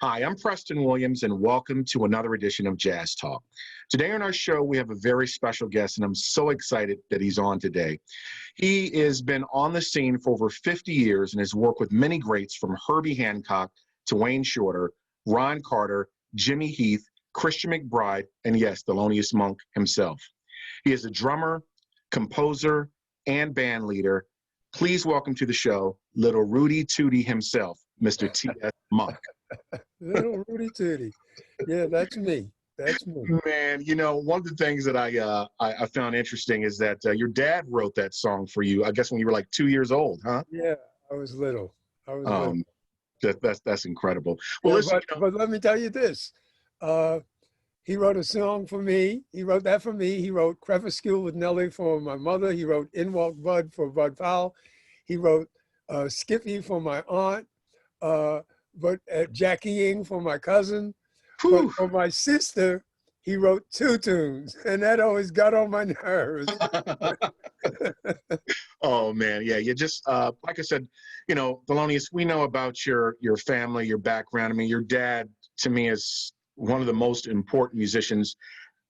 Hi, I'm Preston Williams, and welcome to another edition of Jazz Talk. Today on our show, we have a very special guest, and I'm so excited that he's on today. He has been on the scene for over 50 years and has worked with many greats from Herbie Hancock to Wayne Shorter, Ron Carter, Jimmy Heath, Christian McBride, and yes, Thelonious Monk himself. He is a drummer, composer, and band leader. Please welcome to the show, little Rudy Tootie himself, Mr. T.S. Monk. Little Rudy Tootie. Yeah, that's me. That's me. Man, you know, one of the things that I found interesting is that your dad wrote that song for you, I guess when you were like 2 years old, huh? Yeah, I was little. I was little. That's incredible. Well, Yeah, listen, but let me tell you this. He wrote a song for me. He wrote that for me. He wrote Crepuscule with Nellie for my mother. He wrote In Walk Bud for Bud Powell. He wrote Skippy for my aunt. But Jackie Ing for my cousin. But for my sister, he wrote 2 tunes, and that always got on my nerves. Oh man, yeah, you just like I said, you know, Thelonious, we know about your family, your background. I mean, your dad to me is one of the most important musicians,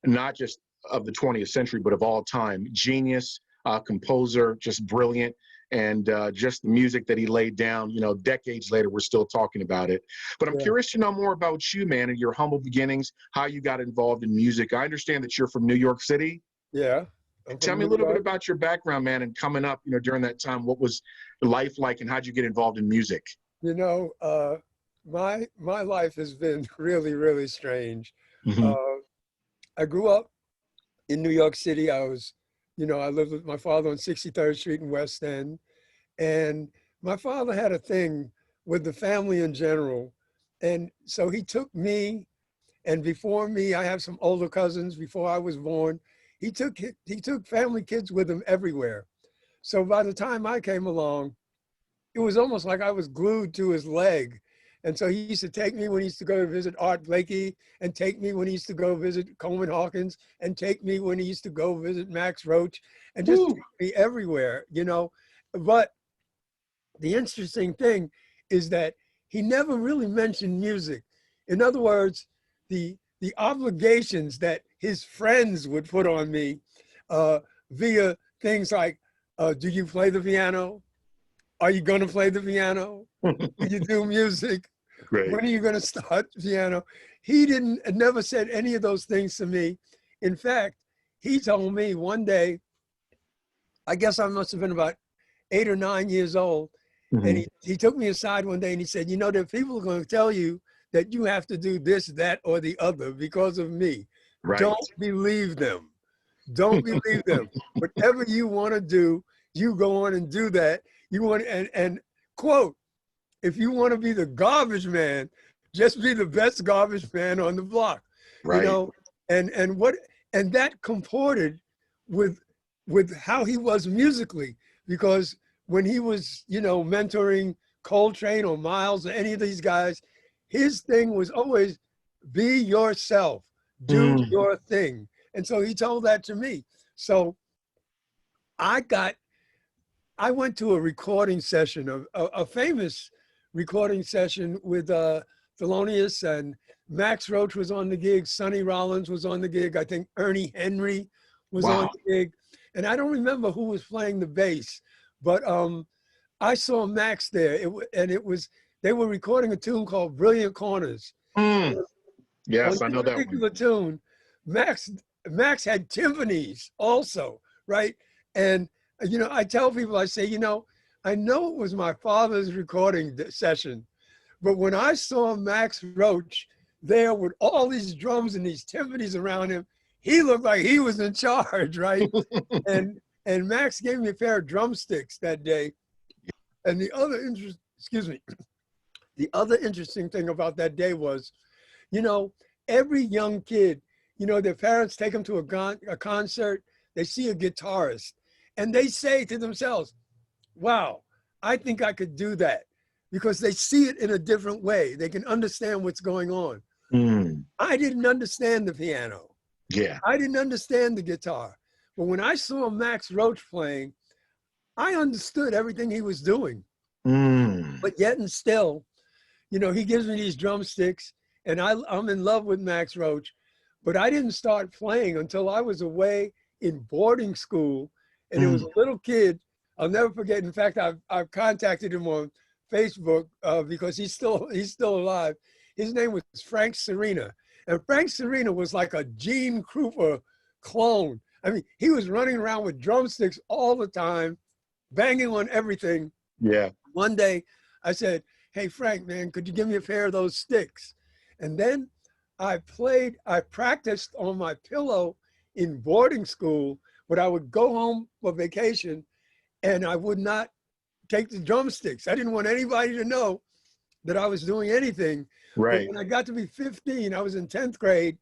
not just of the 20th century, but of all time. Genius, composer, just brilliant. And just the music that he laid down, you know, decades later, we're still talking about it. But I'm curious to know more about you, man, and your humble beginnings, how you got involved in music. I understand that you're from New York City. Yeah. Tell me a little bit about your background, man, and coming up, you know, during that time. What was life like, and how'd you get involved in music? You know, my life has been really, really strange. Mm-hmm. I grew up in New York City. I lived with my father on 63rd Street in West End. And my father had a thing with the family in general. And so he took me, and before me, I have some older cousins before I was born. He took family kids with him everywhere. So by the time I came along, it was almost like I was glued to his leg. And so he used to take me when he used to go to visit Art Blakey, and take me when he used to go visit Coleman Hawkins, and take me when he used to go visit Max Roach, and just take me everywhere, you know. But the interesting thing is that he never really mentioned music. In other words, the obligations that his friends would put on me via things like, do you play the piano? Are you going to play the piano? Do you do music? Great. When are you going to start piano? He never said any of those things to me. In fact, he told me one day, I guess I must have been about 8 or 9 years old. Mm-hmm. And he took me aside one day and he said, you know, there are people who are going to tell you that you have to do this, that, or the other because of me. Right. Don't believe them. Don't believe them. Whatever you want to do, you go on and do that. You want and quote, if you want to be the garbage man, just be the best garbage man on the block. Right. You know, and that comported with how he was musically, because when he was, you know, mentoring Coltrane or Miles or any of these guys, his thing was always be yourself, do your thing. And so he told that to me. So I went to a recording session, a famous recording session with Thelonious, and Max Roach was on the gig, Sonny Rollins was on the gig, I think Ernie Henry was on the gig. And I don't remember who was playing the bass, but I saw Max there, they were recording a tune called Brilliant Corners. Yes, I know that one. On this particular tune, Max had timpanis also, right? And, you know, I tell people, I say, you know, I know it was my father's recording session, but when I saw Max Roach there with all these drums and these timpanis around him, he looked like he was in charge, right? and Max gave me a pair of drumsticks that day. And the other interesting thing about that day was, you know, every young kid, you know, their parents take them to a concert, they see a guitarist, and they say to themselves, wow, I think I could do that, because they see it in a different way. They can understand what's going on. I didn't understand the piano. Yeah. I didn't understand the guitar. But when I saw Max Roach playing, I understood everything he was doing. But yet and still, you know, he gives me these drumsticks, and I'm in love with Max Roach, but I didn't start playing until I was away in boarding school, and it was Mm. a little kid. I'll never forget. In fact, I've contacted him on Facebook because he's still alive. His name was Frank Serena, and Frank Serena was like a Gene Krupa clone. I mean, he was running around with drumsticks all the time, banging on everything. Yeah. One day, I said, "Hey Frank, man, could you give me a pair of those sticks?" And then I practiced on my pillow in boarding school, but I would go home for vacation and I would not take the drumsticks. I didn't want anybody to know that I was doing anything. But Right. when I got to be 15, I was in 10th grade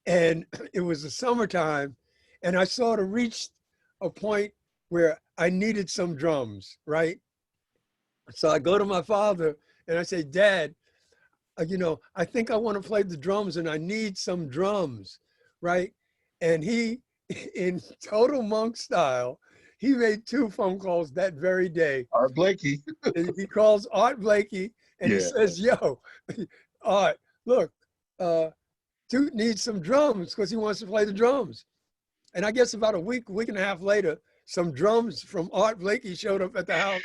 and it was the summertime, and I sort of reached a point where I needed some drums, right? So I go to my father and I say, "Dad, you know, I think I want to play the drums and I need some drums," right? And he, in total monk style, he made 2 phone calls that very day. Art Blakey. He calls Art Blakey and he Yeah. says, "Yo, Art, look, Toot needs some drums because he wants to play the drums." And I guess about a week and a half later, some drums from Art Blakey showed up at the house.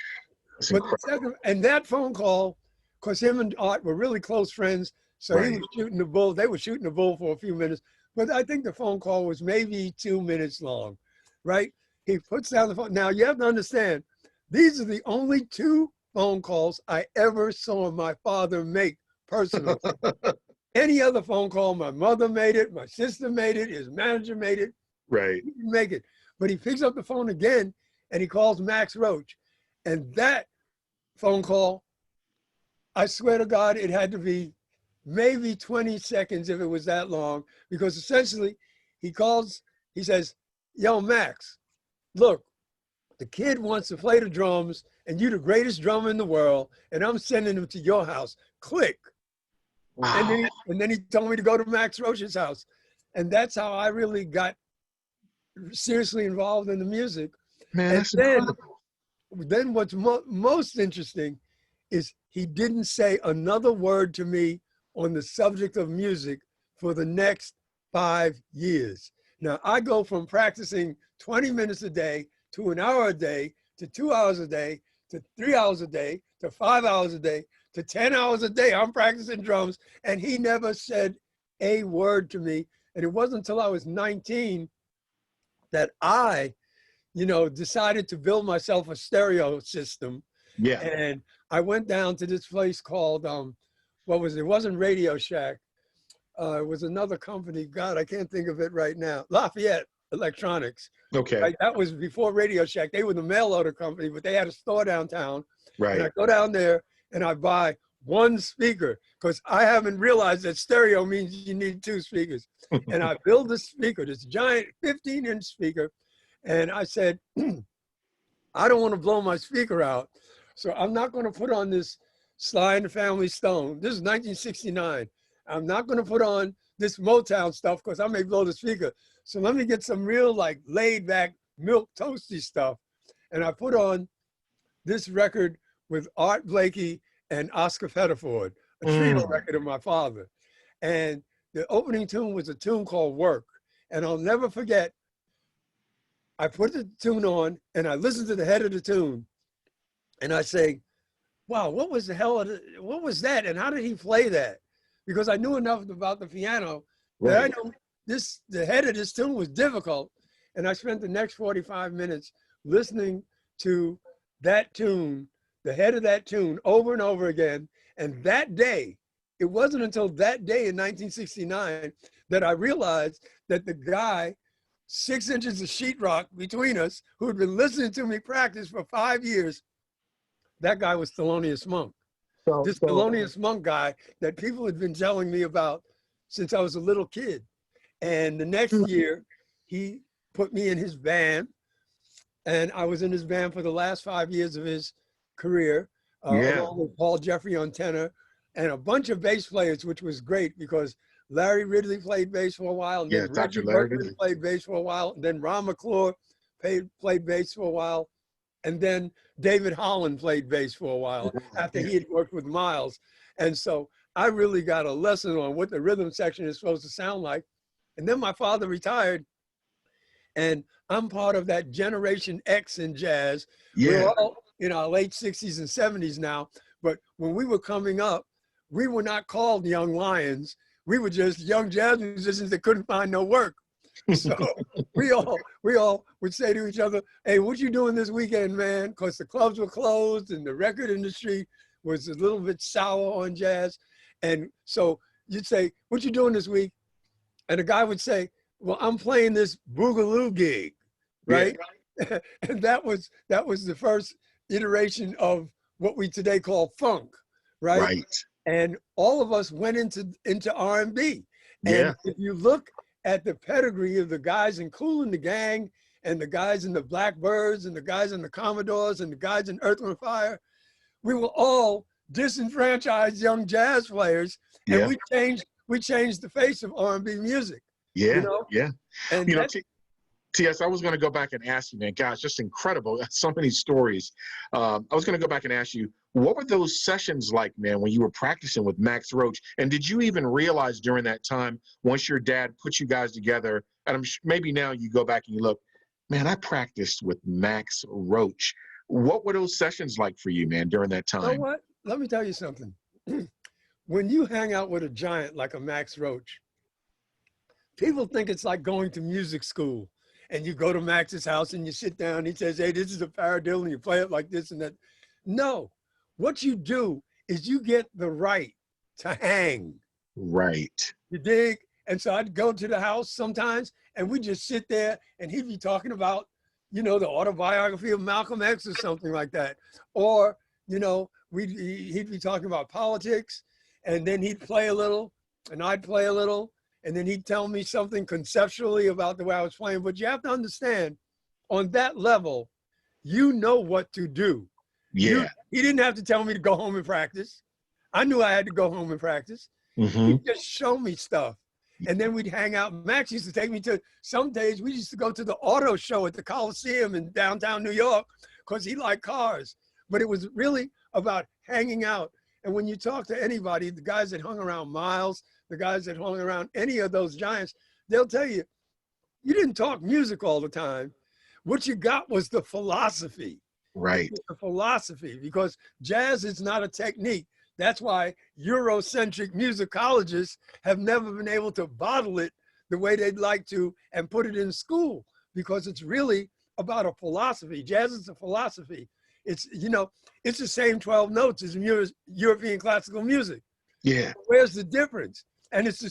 That's But incredible. and that phone call, because him and Art were really close friends, so he Right. was shooting the bull. They were shooting the bull for a few minutes, but I think the phone call was maybe 2 minutes long, right? He puts down the phone. Now you have to understand, these are the only 2 phone calls I ever saw my father make personally. Any other phone call, my mother made it, my sister made it, his manager made it, Right. he didn't make it. But he picks up the phone again and he calls Max Roach. And that phone call, I swear to God, it had to be maybe 20 seconds if it was that long, because essentially he calls, he says, "Yo, Max, look, the kid wants to play the drums and you're the greatest drummer in the world, and I'm sending him to your house. Click." And Wow. then he told me to go to Max Roach's house. And that's how I really got seriously involved in the music. Man, And that's incredible. then what's most interesting is he didn't say another word to me on the subject of music for the next 5 years. Now I go from practicing 20 minutes a day to an hour a day to 2 hours a day to 3 hours a day to 5 hours a day to 10 hours a day. I'm practicing drums, and he never said a word to me. And it wasn't until I was 19 that I, you know, decided to build myself a stereo system. Yeah. And I went down to this place called, what was it? It wasn't Radio Shack. It was another company. God, I can't think of it right now. Lafayette Electronics. Okay. Right? That was before Radio Shack. They were the mail order company, but they had a store downtown. And I Right. go down there and I buy 1 speaker because I haven't realized that stereo means you need 2 speakers. And I build this speaker, this giant 15-inch speaker. And I said, I don't want to blow my speaker out. So I'm not going to put on this Sly and the Family Stone. This is 1969. I'm not going to put on this Motown stuff because I may blow the speaker. So let me get some real like laid back milk toasty stuff. And I put on this record with Art Blakey and Oscar Pettiford, a trio record of my father. And the opening tune was a tune called Work. And I'll never forget, I put the tune on and I listened to the head of the tune and I say, wow, what was the hell, what was that? And how did he play that? Because I knew enough about the piano that I Right. know the head of this tune was difficult. And I spent the next 45 minutes listening to that tune, the head of that tune over and over again. And that day, it wasn't until that day in 1969 that I realized that the guy 6 inches of sheetrock between us, who had been listening to me practice for 5 years, that guy was Thelonious Monk. So, This Thelonious Monk guy that people had been telling me about since I was a little kid. And the next year, he put me in his band, and I was in his band for the last 5 years of his career, yeah. along with Paul Jeffrey on tenor, and a bunch of bass players, which was great because Larry Ridley played bass for a while, and Yeah. then Dr. Reggie Larry Berkman Ridley. played bass for a while, and then Ron McClure played bass for a while. And then David Holland played bass for a while after Yeah. he had worked with Miles. And so I really got a lesson on what the rhythm section is supposed to sound like. And then my father retired, and I'm part of that Generation X in jazz. We're Yeah. all in our late 60s and 70s now, but when we were coming up, we were not called young lions. We were just young jazz musicians that couldn't find no work. So we all would say to each other, "Hey, what you doing this weekend, man?" Because the clubs were closed and the record industry was a little bit sour on jazz. And so you'd say, "What you doing this week?" And the guy would say, "Well, I'm playing this boogaloo gig," right? Yeah. And that was the first iteration of what we today call funk, right? Right. And all of us went into R&B. Yeah. And if you look at the pedigree of the guys in Kool and the Gang and the guys in the Blackbirds and the guys in the Commodores and the guys in Earth, Wind & Fire, we were all disenfranchised young jazz players, and Yeah. we changed the face of R&B music. Yeah. You know? Yeah. And You know, TS, I was going to go back and ask you, man, gosh, just incredible. So many stories. I was going to go back and ask you, what were those sessions like, man, when you were practicing with Max Roach? And did you even realize during that time, once your dad put you guys together, and maybe now you go back and you look, man, I practiced with Max Roach. What were those sessions like for you, man, during that you know time? what? Let me tell you something. When you hang out with a giant like a Max Roach, people think it's like going to music school. And you go to Max's house and you sit down, he says, "Hey, this is a paradiddle," and you play it like this and that. No, what you do is you get the right to hang. Right. You dig? And so I'd go to the house sometimes and we'd just sit there and he'd be talking about, the autobiography of Malcolm X or something like that. Or, he'd be talking about politics, and then he'd play a little and I'd play a little. And then he'd tell me something conceptually about the way I was playing. But you have to understand, on that level, you know what to do. Yeah. He didn't have to tell me to go home and practice. I knew I had to go home and practice. Mm-hmm. He'd just show me stuff. And then we'd hang out. Max used to take me to, some days we used to go to the auto show at the Coliseum in downtown New York because he liked cars. But it was really about hanging out. And when you talk to anybody, the guys that hung around Miles, the guys that hung around any of those giants, they'll tell you, you didn't talk music all the time. What you got was the philosophy. Right. The philosophy, because jazz is not a technique. That's why Eurocentric musicologists have never been able to bottle it the way they'd like to and put it in school, because it's really about a philosophy. Jazz is a philosophy. It's, it's the same 12 notes as European classical music. Yeah. Where's the difference? And it's the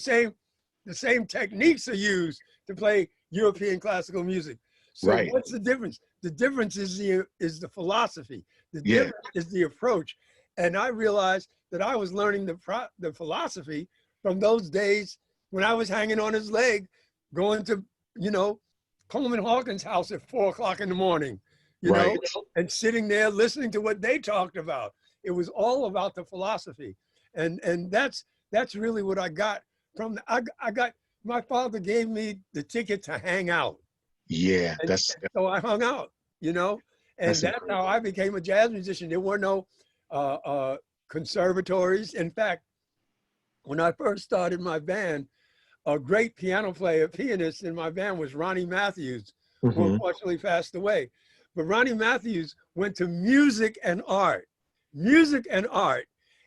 same techniques are used to play European classical music. So Right. What's the difference? The difference is the philosophy. The difference is the approach. And I realized that I was learning the philosophy from those days when I was hanging on his leg, going to, Coleman Hawkins' house at 4 o'clock in the morning, Right. and sitting there listening to what they talked about. It was all about the philosophy. And that's really what I got from my father gave me the ticket to hang out. Yeah. And so I hung out, and that's how I became a jazz musician. There were no conservatories. In fact, when I first started my band, a great pianist in my band was Ronnie Matthews, Mm-hmm. who unfortunately passed away. But Ronnie Matthews went to music and art.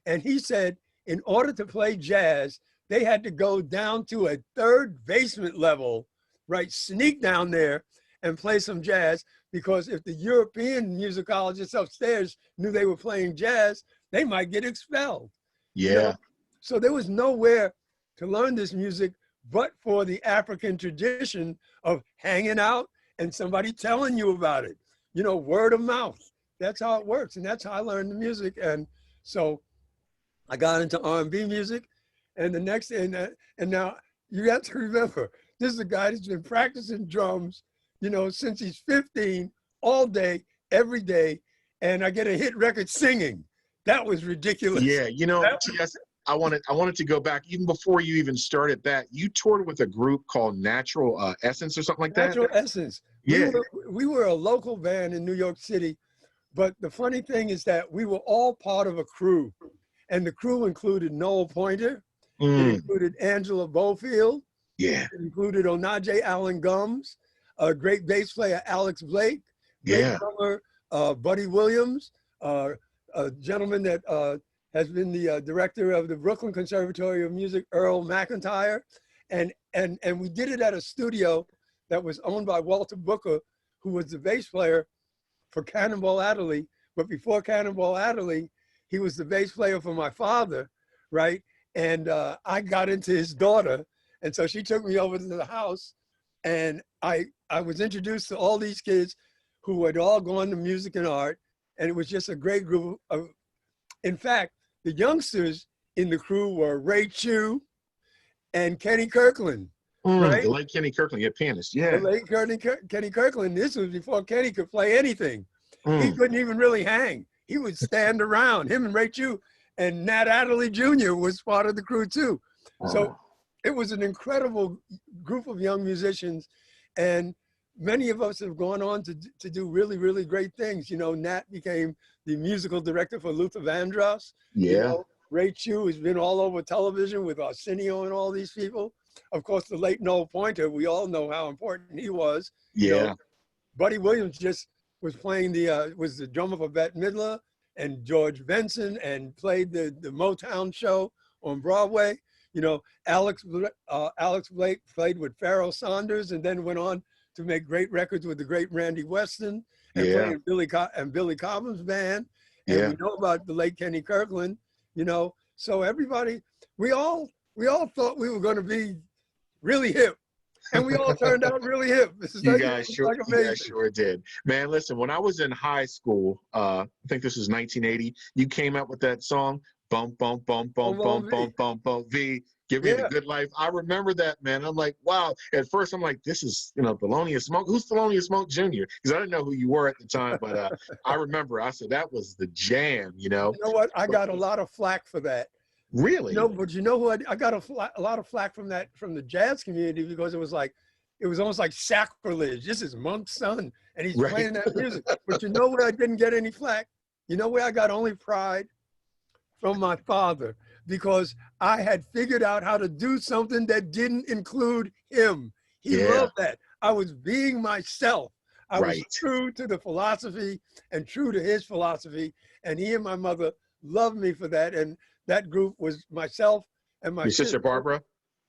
And he said, in order to play jazz, they had to go down to a third basement level, right? Sneak down there and play some jazz, because if the European musicologists upstairs knew they were playing jazz, they might get expelled. Yeah. So there was nowhere to learn this music but for the African tradition of hanging out and somebody telling you about it, word of mouth. That's how it works. And that's how I learned the music. And so I got into R&B music, and the next thing, and now you have to remember, this is a guy that's been practicing drums, since he's 15, all day, every day, and I get a hit record singing. That was ridiculous. Yeah, TS, I wanted to go back even before you even started that. You toured with a group called Natural Essence or something like that? Natural Essence. Yeah. We were a local band in New York City But the funny thing is that we were all part of a crew, and the crew included Noel Pointer, it Mm, included Angela Bofield, yeah, it included Onaje Allen Gums, a great bass player Alex Blake, great yeah. drummer Buddy Williams, uh, a gentleman that has been the director of the Brooklyn Conservatory of Music, Earl McIntyre, and we did it at a studio that was owned by Walter Booker, who was the bass player for Cannonball Adderley. But before Cannonball Adderley, he was the bass player for my father, right? And I got into his daughter, and so she took me over to the house, and I was introduced to all these kids who had all gone to music and art, and it was just a great group of. In fact, the youngsters in the crew were Ray Chew and Kenny Kirkland, The right? late Kenny Kirkland, yeah, pianist. The Yeah. late Kenny Kirkland. This was before Kenny could play anything. He Mm. couldn't even really hang. He would stand around. Him and Ray Chew and Nat Adderley Jr. was part of the crew too. So Oh, it was an incredible group of young musicians, and many of us have gone on to do really, really great things. You know, Nat became the musical director for Luther Vandross. You yeah, know, Ray Chew has been all over television with Arsenio and all these people. Of course, the late Noel Pointer, we all know how important he was. You know, yeah, Buddy Williams just was playing was the drummer for Bette Midler and George Benson, and played the Motown show on Broadway. You know, Alex Blake played with Pharoah Sanders, and then went on to make great records with the great Randy Weston, and yeah, playing Billy Cobham's band. And yeah. we know about the late Kenny Kirkland. You know, so everybody, we all thought we were going to be really hip, and we all turned out really hip. This is like, like You guys amazing. sure did. Man, listen, when I was in high school, I think this was 1980, you came out with that song, bump, bump, bump, bump, Almost bump, me. bump, bump, bump, V, give me the Yeah. good life. I remember that, man. I'm like, wow. At first, I'm like, this is, Thelonious Smoke. Who's Thelonious Smoke Jr.? Because I didn't know who you were at the time, but I remember, I said, that was the jam. You know what? I But got a lot of flack for that. You know, really? but you know what? I got a lot of flack from the jazz community, because it was almost like sacrilege. This is Monk's son, and he's Right? playing that music. But you know where I didn't get any flack? You know where I got only pride? From my father, because I had figured out how to do something that didn't include him. He Yeah, loved that. I was being myself. I was right. true to the philosophy and true to his philosophy. And he and my mother loved me for that. And that group was myself and Your sister Barbara?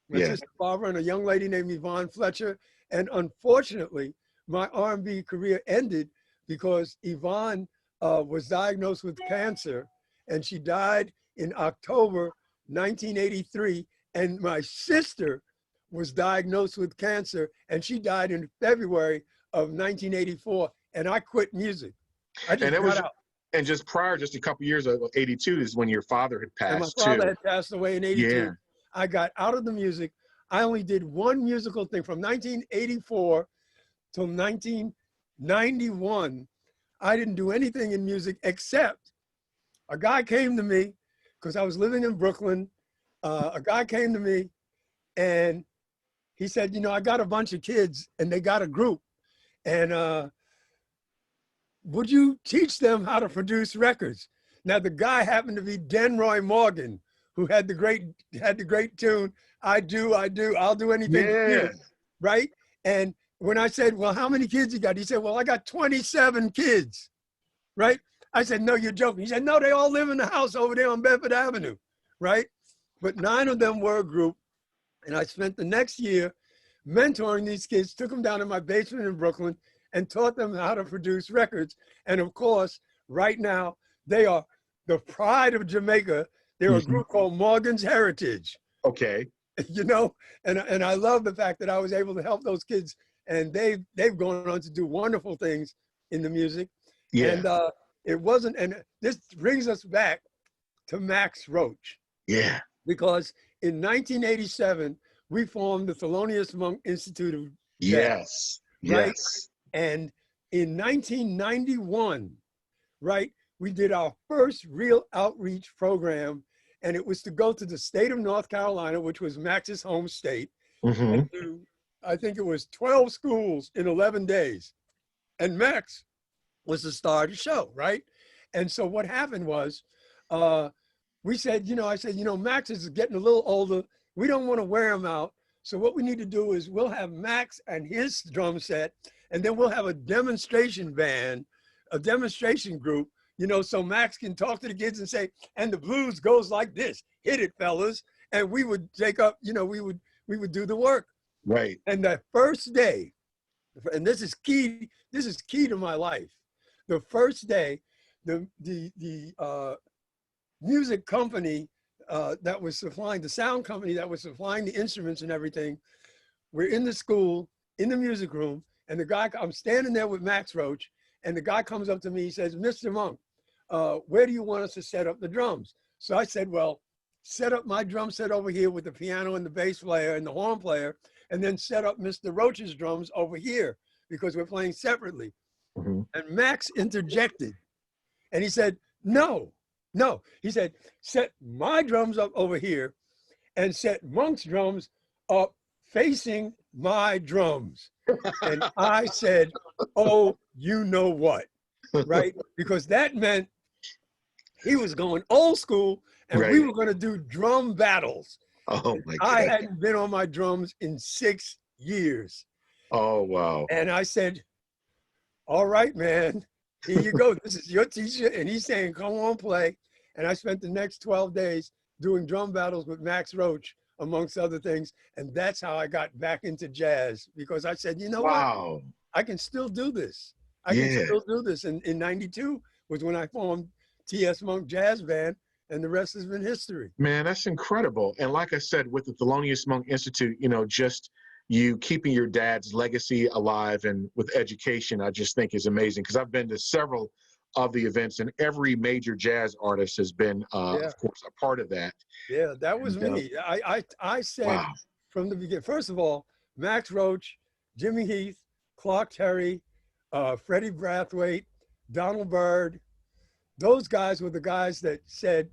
my Yeah. sister Barbara, and a young lady named Yvonne Fletcher. And unfortunately, my R&B career ended because Yvonne was diagnosed with cancer, and she died in October 1983. And my sister was diagnosed with cancer, and she died in February of 1984. And I quit music. I And just it got was, out. and just prior, just a couple years ago, 82 is when your father had And my passed father too. had passed away in Yeah. 82. I got out of the music. I only did one musical thing from 1984 till 1991. I didn't do anything in music except a guy came to me because I was living in Brooklyn. A guy came to me and he said, you know, I got a bunch of kids and they got a group. And would you teach them how to produce records? Now the guy happened to be Denroy Morgan, who had the great tune, I'll do anything for Yeah. you, right? And when I said, well, how many kids you got? He said, well, I got 27 kids, right? I said, no, you're joking. He said, no, they all live in the house over there on Bedford Avenue, right? But 9 of them were a group. And I spent the next year mentoring these kids, took them down to my basement in Brooklyn and taught them how to produce records. And of course, right now, they are the pride of Jamaica. They're a Mhm. group called Morgan's Heritage, Okay. you know? And I love the fact that I was able to help those kids, and they've gone on to do wonderful things in the music. Yeah. And it wasn't, and this brings us back to Max Roach, Yeah. because in 1987, we formed the Thelonious Monk Institute of Jazz, Yes. right? Yes. And in 1991, right, we did our first real outreach program, and it was to go to the state of North Carolina, which was Max's home state, Hmm. and do, I think it was 12 schools in 11 days. And Max was the star of the show, right? And so what happened was, we said, I said, Max is getting a little older. We don't want to wear him out. So what we need to do is we'll have Max and his drum set, and then we'll have a demonstration band, a demonstration group, so Max can talk to the kids and say, and the blues goes like this, hit it, fellas. And we would take up, we would do the work. Right. And the first day, and this is key to my life. The first day, the music company that was supplying, the sound company that was supplying the instruments and everything, we're in the school, in the music room, and the guy, I'm standing there with Max Roach, and the guy comes up to me, he says, Mr. Monk, where do you want us to set up the drums? So I said, well, set up my drum set over here with the piano and the bass player and the horn player, and then set up Mr. Roach's drums over here because we're playing separately. Mm-hmm. And Max interjected, and he said, no. He said, set my drums up over here and set Monk's drums up facing my drums. And I said, oh, you know what, right? Because that meant he was going old school, and Right. we were going to do drum battles. Oh my God. I hadn't been on my drums in 6 years. Oh, wow. And I said, all right, man, here you go. This is your teacher. And he's saying, come on, play. And I spent the next 12 days doing drum battles with Max Roach, amongst other things. And that's how I got back into jazz, because I said, Wow. what? I can still do this. I can still do this. And in 92 was when I formed T.S. Monk Jazz Band, and the rest has been history. Man, that's incredible. And like I said, with the Thelonious Monk Institute, just you keeping your dad's legacy alive and with education, I just think is amazing, because I've been to several of the events, and every major jazz artist has been, of course, a part of that. Yeah, that was me. I said, wow, from the beginning, first of all, Max Roach, Jimmy Heath, Clark Terry, Freddie Brathwaite, Donald Byrd, those guys were the guys that said,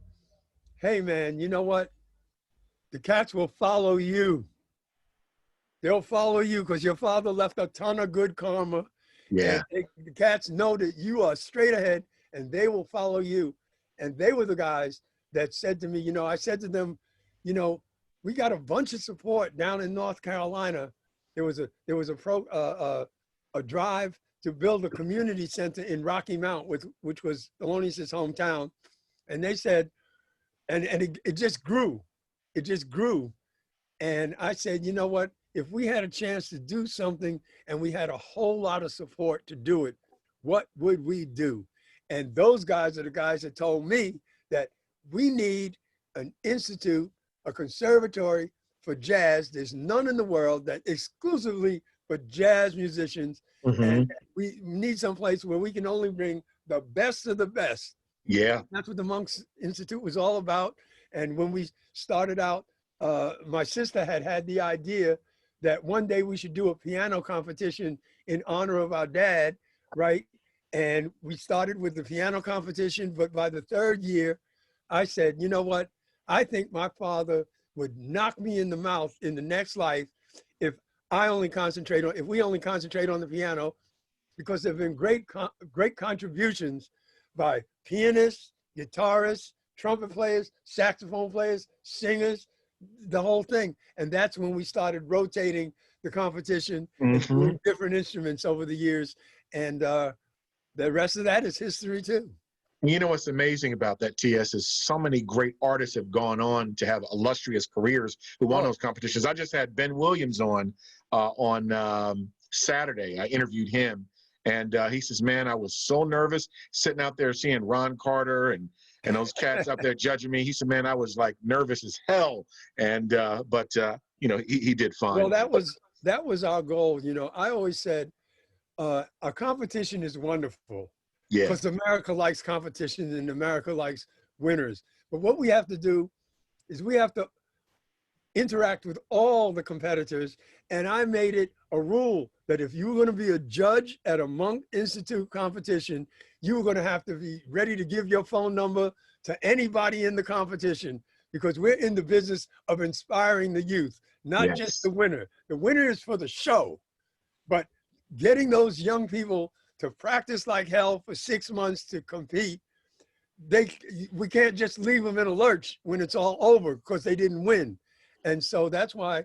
hey man, you know what? The cats will follow you. They'll follow you because your father left a ton of good karma. Yeah. And the cats know that you are straight ahead, and they will follow you. And they were the guys that said to me, I said to them, we got a bunch of support down in North Carolina. There was a drive to build a community center in Rocky Mount, which was Thelonious' hometown. And they said, and it just grew. It just grew. And I said, you know what? If we had a chance to do something and we had a whole lot of support to do it, what would we do? And those guys are the guys that told me that we need an institute, a conservatory for jazz. There's none in the world that exclusively for jazz musicians. Mm-hmm. And we need some place where we can only bring the best of the best. Yeah. That's what the Monks Institute was all about. And when we started out, my sister had the idea that one day we should do a piano competition in honor of our dad, right? And we started with the piano competition, but by the third year, I said, you know what? I think my father would knock me in the mouth in the next life if we only concentrate on the piano, because there have been great contributions by pianists, guitarists, trumpet players, saxophone players, singers, the whole thing. And that's when we started rotating the competition and doing different instruments over the years. And the rest of that is history too. You know what's amazing about that, TS, is so many great artists have gone on to have illustrious careers who won those competitions. I just had Ben Williams on Saturday. I interviewed him, and he says, man, I was so nervous sitting out there seeing Ron Carter and those cats up there judging me. He said, man, I was like nervous as hell. And, but he did fine. Well, that was our goal. I always said, a competition is wonderful. Yeah. Because America likes competition and America likes winners. But what we have to do is we have to interact with all the competitors. And I made it a rule that if you were going to be a judge at a Monk Institute competition, you were going to have to be ready to give your phone number to anybody in the competition, because we're in the business of inspiring the youth, not just the winner. The winner is for the show, but getting those young people to practice like hell for 6 months to compete, we can't just leave them in a lurch when it's all over because they didn't win. And so that's why,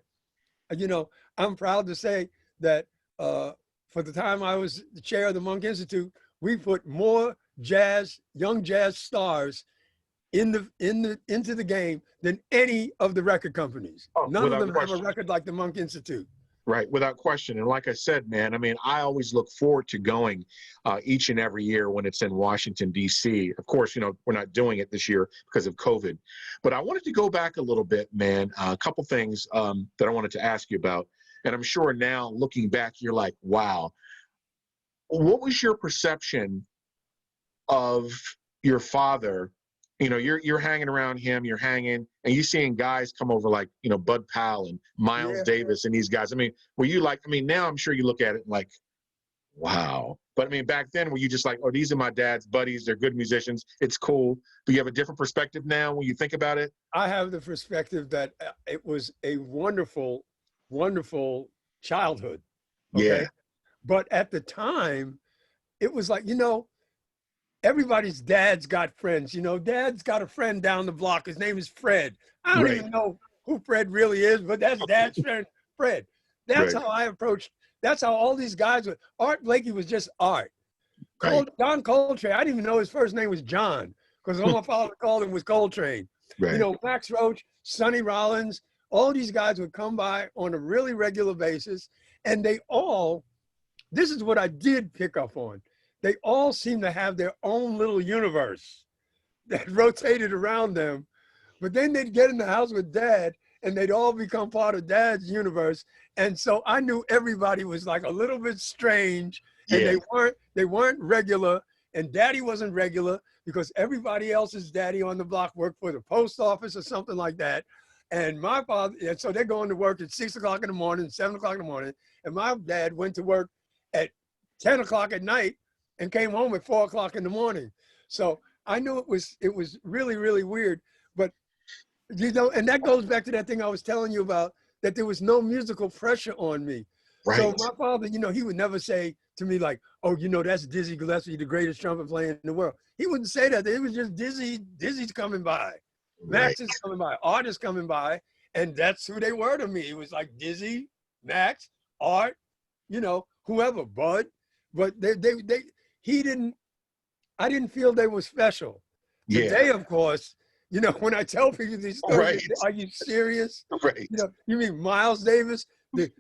you know, I'm proud to say that for the time I was the chair of the Monk Institute, we put more young jazz stars into the game than any of the record companies. Oh, None of without them have a question. record like the Monk Institute. Right, without question. And like I said, man, I mean, I always look forward to going each and every year when it's in Washington, D.C. Of course, you know, we're not doing it this year because of COVID. But I wanted to go back a little bit, man. A couple things that I wanted to ask you about. And I'm sure now, looking back, you're like, wow. What was your perception of your father? You know, you're hanging around him, you're hanging, and you seeing guys come over like, you know, Bud Powell and Miles Yeah. Davis and these guys. I mean, were you like, I mean, now I'm sure you look at it like, wow. But I mean, back then, were you just like, oh, these are my dad's buddies, they're good musicians, it's cool. Do you have a different perspective now when you think about it? I have the perspective that it was a wonderful, wonderful childhood. Okay. Yeah. But at the time, it was like, you know, everybody's dad's got friends. You know, dad's got a friend down the block. His name is Fred. I don't Right. even know who Fred really is, but that's dad's friend, Fred. That's Right. how I approached. That's how all these guys were. Art Blakey was just Art. Right. John Coltrane, I didn't even know his first name was John because all my father called him was Coltrane. Right. You know, Max Roach, Sonny Rollins, all these guys would come by on a really regular basis. And they all, this is what I did pick up on. They all seem to have their own little universe that rotated around them. But then they'd get in the house with dad and they'd all become part of dad's universe. And so I knew everybody was like a little bit strange and Yeah. they weren't regular, and daddy wasn't regular because everybody else's daddy on the block worked for the post office or something like that. And my father, and so they're going to work at 6 o'clock in the morning, 7 o'clock in the morning. And my dad went to work at 10 o'clock at night and came home at 4 o'clock in the morning. So I knew it was really, really weird. But, you know, and that goes back to that thing I was telling you about, that there was no musical pressure on me. Right. So my father, you know, he would never say to me like, oh, you know, that's Dizzy Gillespie, the greatest trumpet player in the world. He wouldn't say that. It was just Dizzy's coming by. Max is coming by, Art is coming by, and that's who they were to me. It was like Dizzy, Max, Art, you know, whoever, Bud. But I didn't feel they were special. Yeah. Today, of course, you know, when I tell people these stories, Right. are you serious? Right. You know, you mean Miles Davis,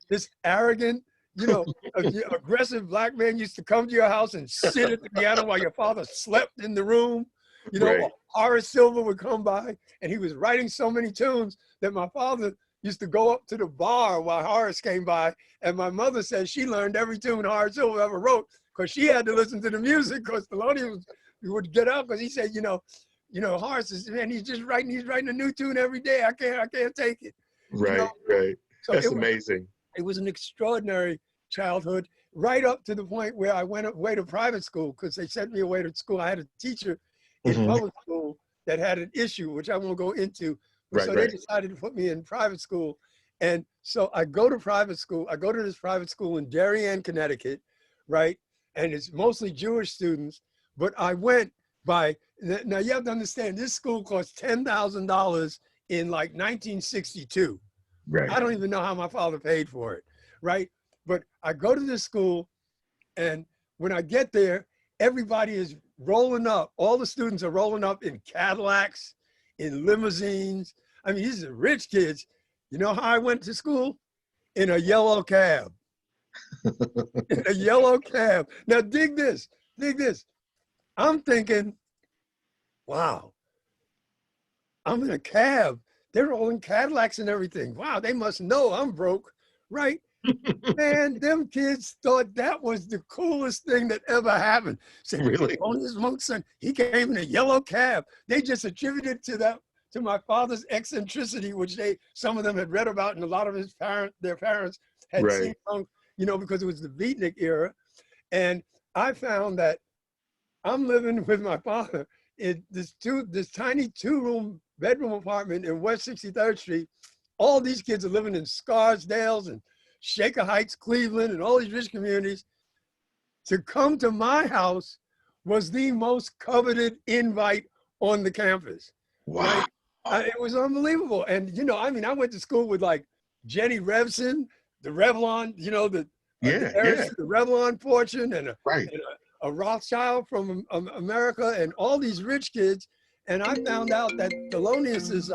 this arrogant, you know, aggressive black man used to come to your house and sit at the piano while your father slept in the room. You know, Right. Horace Silver would come by and he was writing so many tunes that my father used to go up to the bar while Horace came by. And my mother said she learned every tune Horace Silver ever wrote because she had to listen to the music because Thelonious would get up because he said, you know, Horace is, man, he's writing a new tune every day. I can't take it. Right. You know? Right. So That's amazing. It was an extraordinary childhood, right up to the point where I went away to private school because they sent me away to school. I had a teacher in public school that had an issue, which I won't go into. But so they decided to put me in private school. And so I go to private school. I go to this private school in Darien, Connecticut, right? And it's mostly Jewish students. But I went by, now you have to understand, this school cost $10,000 in like 1962. Right. I don't even know how my father paid for it, right? But I go to this school, and when I get there, everybody is rolling up. All the students are rolling up in Cadillacs, in limousines. I mean, these are rich kids. You know how I went to school? In a yellow cab. In a yellow cab. Now dig this. I'm thinking, wow, I'm in a cab. They're rolling Cadillacs and everything. Wow, they must know I'm broke, right? Man, them kids thought that was the coolest thing that ever happened. Said, Really? Thelonious Monk's son, he came in a yellow cab. They just attributed to my father's eccentricity, which some of them had read about, and a lot of their parents had seen Monk, you know, because it was the Beatnik era. And I found that I'm living with my father in this tiny 2-bedroom apartment in West 63rd Street. All these kids are living in Scarsdales and Shaker Heights, Cleveland, and all these rich communities. to come to my house was the most coveted invite on the campus. Wow. Like, it was unbelievable. And, you know, I mean, I went to school with like Jenny Revson, the Revlon, you know, the heiress to the Revlon fortune, and Right. a Rothschild from America, and all these rich kids. And I found out that Thelonious is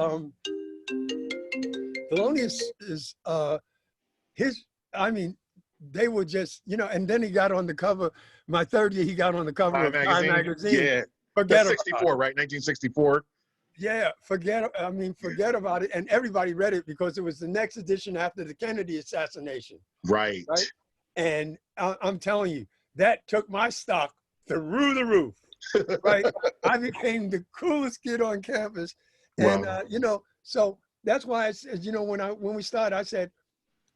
his, I mean, they were just, you know, and then he got on the cover, my third year, he got on the cover of Time Magazine. Yeah. Forget That's 64, right? 1964. Yeah, forget about it. And everybody read it because it was the next edition after the Kennedy assassination. Right. Right. And I'm telling you, that took my stock through the roof. Right. I became the coolest kid on campus. And, Wow. you know, so that's why I said, you know, when we started, I said,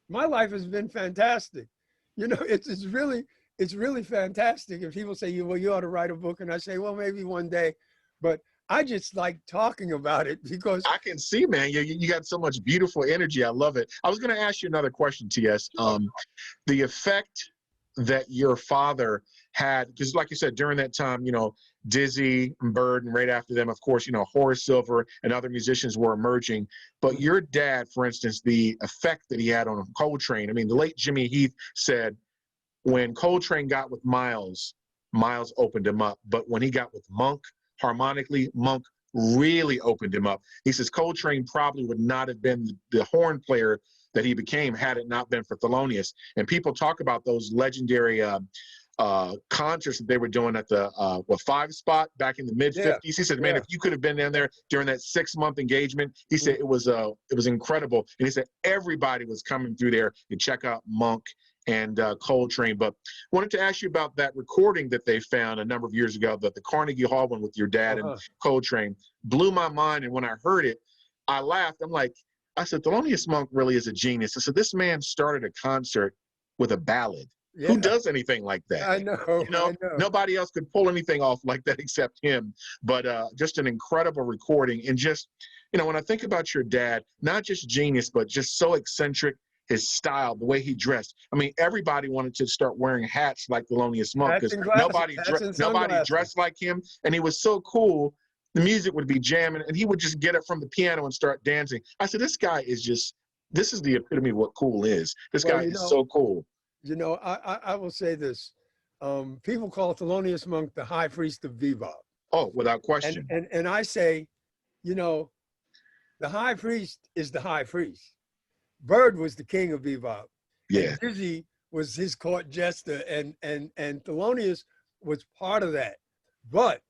my life has been fantastic. You know, it's really fantastic. If people say, well, you ought to write a book. And I say, well, maybe one day, but I just like talking about it because I can see, man, you got so much beautiful energy. I love it. I was going to ask you another question, TS. The effect that your father had, because like you said, during that time, you know, Dizzy and Bird, and right after them, of course, you know, Horace Silver and other musicians were emerging. But your dad, for instance, the effect that he had on Coltrane, I mean, the late Jimmy Heath said when Coltrane got with Miles, Miles opened him up. But when he got with Monk, harmonically, Monk really opened him up. He says Coltrane probably would not have been the horn player that he became had it not been for Thelonious. And people talk about those legendary concerts that they were doing at the Five Spot back in the mid 50s. He said, man, if you could have been down there during that 6-month engagement, he said it was incredible. And he said everybody was coming through there to check out Monk and Coltrane. But wanted to ask you about that recording that they found a number of years ago, the Carnegie Hall one with your dad and Coltrane. Blew my mind. And when I heard it, I laughed. I said, Thelonious Monk really is a genius. I said, this man started a concert with a ballad. Yeah. Who does anything like that? I know. You know, nobody else could pull anything off like that except him. But just an incredible recording. And just, you know, when I think about your dad, not just genius, but just so eccentric, his style, the way he dressed. I mean, everybody wanted to start wearing hats like Thelonious Monk because nobody dressed like him. And he was so cool. The music would be jamming and he would just get up from the piano and start dancing. I said, this guy is just, this is the epitome of what cool is. This guy is so cool. You know, I will say this. People call Thelonious Monk the high priest of bebop. Oh, without question. And I say, you know, the high priest is the high priest. Bird was the king of bebop. Yeah. And Dizzy was his court jester, and Thelonious was part of that. But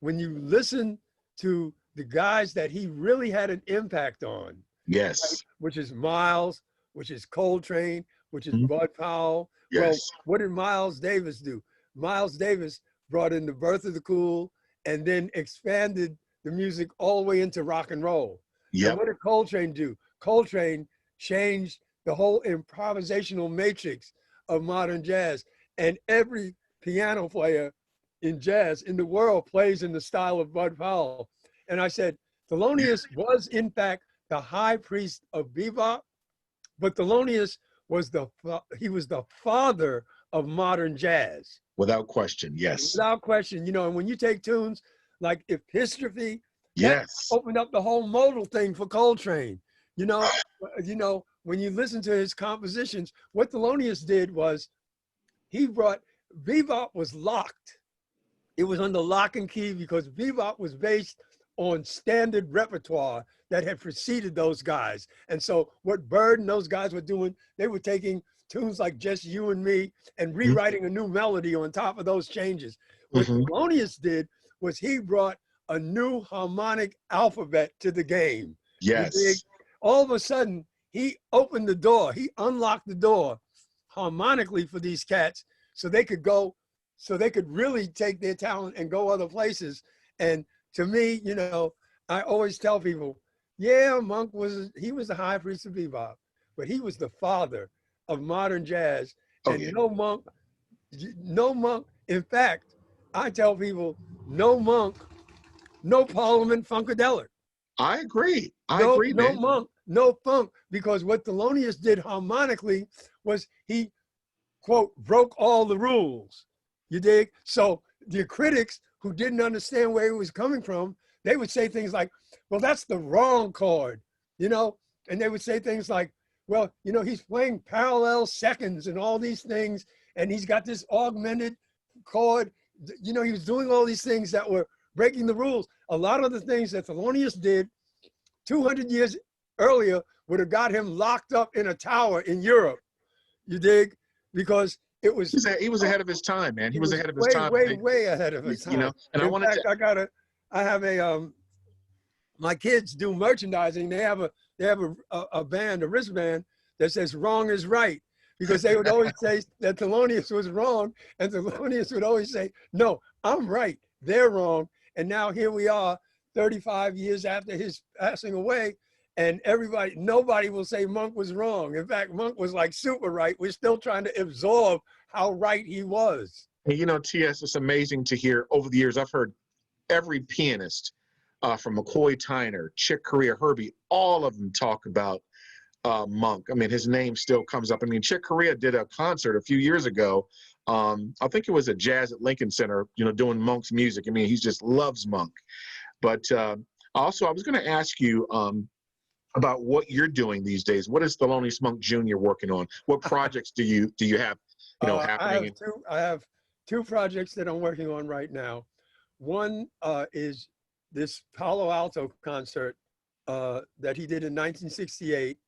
when you listen to the guys that he really had an impact on, yes, right, which is Miles, which is Coltrane, which is Bud Powell. Yes. Well, what did Miles Davis do? Miles Davis brought in the birth of the cool and then expanded the music all the way into rock and roll. Yep. And what did Coltrane do? Coltrane changed the whole improvisational matrix of modern jazz. And every piano player in jazz in the world plays in the style of Bud Powell. And I said, Thelonious was in fact the high priest of bebop, but Thelonious was the father of modern jazz. Without question, yes. Without question, you know, and when you take tunes like Epistrophe, yes, opened up the whole modal thing for Coltrane. You know, when you listen to his compositions, what Thelonious did was he brought, bebop was locked. It was under lock and key because bebop was based on standard repertoire that had preceded those guys. And so what Bird and those guys were doing, they were taking tunes like Just You and Me and rewriting a new melody on top of those changes. What Thelonious did was he brought a new harmonic alphabet to the game. Yes. All of a sudden, he opened the door, he unlocked the door harmonically for these cats so they could go, so they could really take their talent and go other places. And to me, you know, I always tell people, yeah, Monk was the high priest of bebop, but he was the father of modern jazz. And no Monk, in fact, I tell people, no Monk, no Parliament Funkadelic. I agree. I agree, no man. Monk, no funk, because what Thelonious did harmonically was he quote, broke all the rules. You dig? So the critics who didn't understand where he was coming from, they would say things like, well, that's the wrong chord, you know? And they would say things like, well, you know, he's playing parallel seconds and all these things, and he's got this augmented chord. You know, he was doing all these things that were breaking the rules. A lot of the things that Thelonious did 200 years earlier would have got him locked up in a tower in Europe. You dig? Because it was he was ahead of his time, man. He was ahead of his way, time. way ahead of his time. You know, and In fact, I have a my kids do merchandising. They have a band, a wristband that says "Wrong is Right," because they would always say that Thelonious was wrong, and Thelonious would always say, "No, I'm right. They're wrong." And now here we are, 35 years after his passing away, and nobody will say Monk was wrong. In fact, Monk was like super right. We're still trying to absorb how right he was. And you know, T.S., it's amazing to hear over the years. I've heard every pianist from McCoy Tyner, Chick Corea, Herbie, all of them talk about Monk. I mean, his name still comes up. I mean, Chick Corea did a concert a few years ago. I think it was a Jazz at Lincoln Center, you know, doing Monk's music. I mean, he just loves Monk. But also, I was going to ask you about what you're doing these days. What is Thelonious Monk Jr. working on? What projects do you have, you know, happening? I have two projects that I'm working on right now. One is this Palo Alto concert that he did in 1968.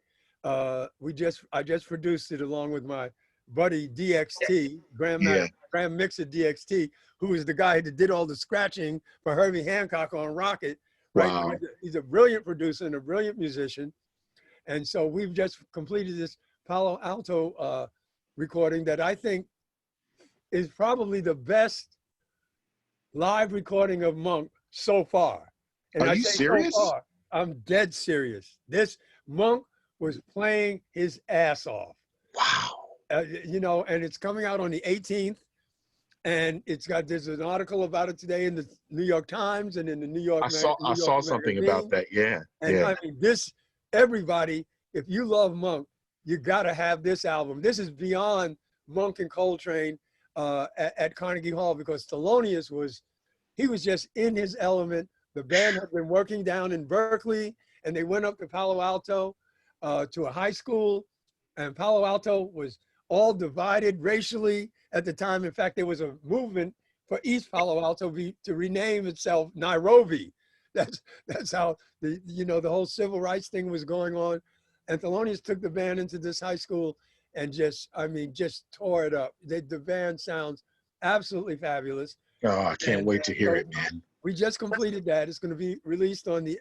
I just produced it along with my buddy DXT, Graham Mixer DXT, who is the guy that did all the scratching for Herbie Hancock on Rocket. Right? Wow. He's a brilliant producer and a brilliant musician. And so we've just completed this Palo Alto recording that I think is probably the best live recording of Monk so far. And Are you serious? So far, I'm dead serious. This Monk was playing his ass off. Wow. You know, and it's coming out on the 18th. And there's an article about it today in the New York Times and in the New York. I saw something about that. Yeah. And yeah. I mean, everybody, if you love Monk, you got to have this album. This is beyond Monk and Coltrane at Carnegie Hall, because Thelonious was just in his element. The band had been working down in Berkeley, and they went up to Palo Alto to a high school, and Palo Alto was all divided racially at the time. In fact, there was a movement for East Palo Alto to rename itself Nairobi. That's how the whole civil rights thing was going on. And Thelonious took the band into this high school and just tore it up. The band sounds absolutely fabulous. Oh, I can't wait to hear it, man. We just completed that. It's going to be released on the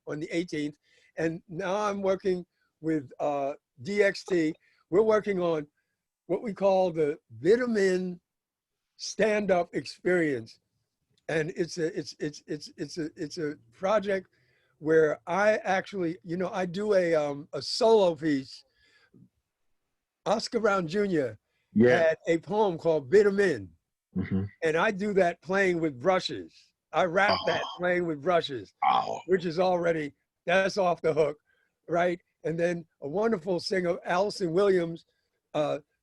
18th. And now I'm working with DXT. We're working on what we call the Vitamin stand-up experience. And it's a project where I actually, I do a solo piece. Oscar Brown Jr. had a poem called Vitamin. Mm-hmm. And I do that playing with brushes. I rap that playing with brushes, which is that's off the hook, right? And then a wonderful singer, Allison Williams,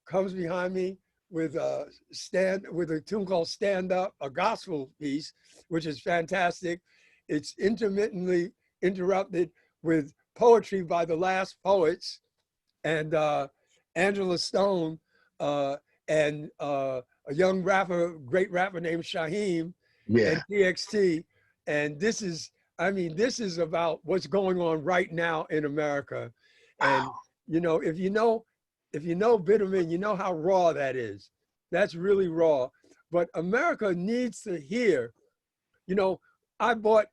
comes behind me with a tune called Stand Up, a gospel piece, which is fantastic. It's intermittently interrupted with poetry by the Last Poets and Angela Stone and a young great rapper named Shaheem and DXT. And this is about what's going on right now in America. And if you know Vitamin, you know how raw that is. That's really raw. But America needs to hear, I bought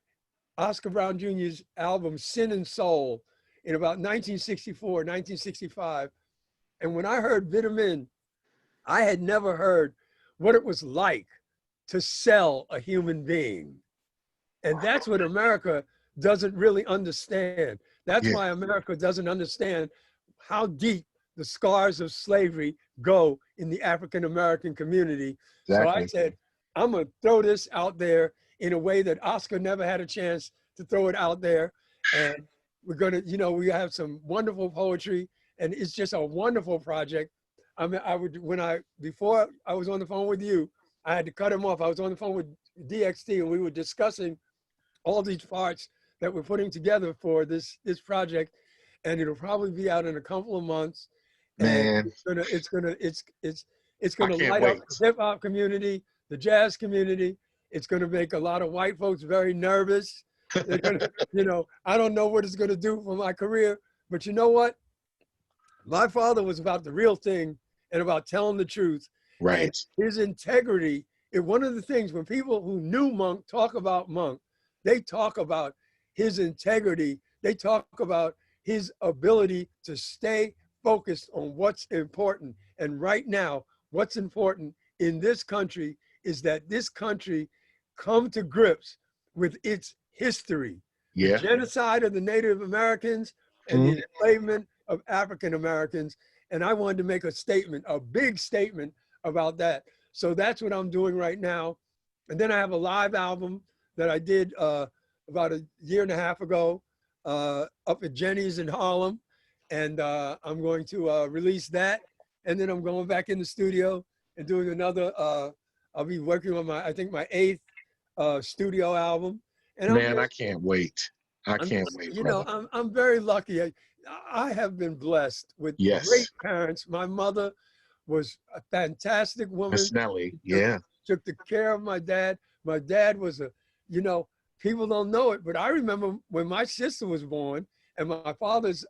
Oscar Brown Jr.'s album Sin and Soul in about 1964, 1965. And when I heard Vitamin, I had never heard what it was like to sell a human being. And that's what America doesn't really understand. That's why America doesn't understand how deep the scars of slavery go in the African-American community. Exactly. So I said, I'm gonna throw this out there in a way that Oscar never had a chance to throw it out there. And we're gonna, we have some wonderful poetry, and it's just a wonderful project. I mean, before I was on the phone with you, I had to cut him off. I was on the phone with DXT and we were discussing all these parts that we're putting together for this project, and it'll probably be out in a couple of months. And Man, it's I gonna can't light up wait. the hip hop community, the jazz community. It's gonna make a lot of white folks very nervous. They're gonna, I don't know what it's gonna do for my career, but you know what? My father was about the real thing and about telling the truth. And Right. his integrity, one of the things when people who knew Monk talk about Monk, they talk about his integrity. They talk about his ability to stay focused on what's important. And right now, what's important in this country is that this country come to grips with its history, the Yeah. genocide of the Native Americans and the enslavement of African Americans. And I wanted to make a statement, a big statement about that. So that's what I'm doing right now. And then I have a live album that I did about a year and a half ago up at Jenny's in Harlem. And I'm going to release that. And then I'm going back in the studio and doing another, I'll be working on I think my 8th studio album. And Man, I can't wait. I I'm can't just, wait, brother. I'm very lucky. I have been blessed with great Yes. parents. My mother was a fantastic woman. Miss Nelly. She took, Yeah. took the care of my dad. My dad was people don't know it, but I remember when my sister was born and my father's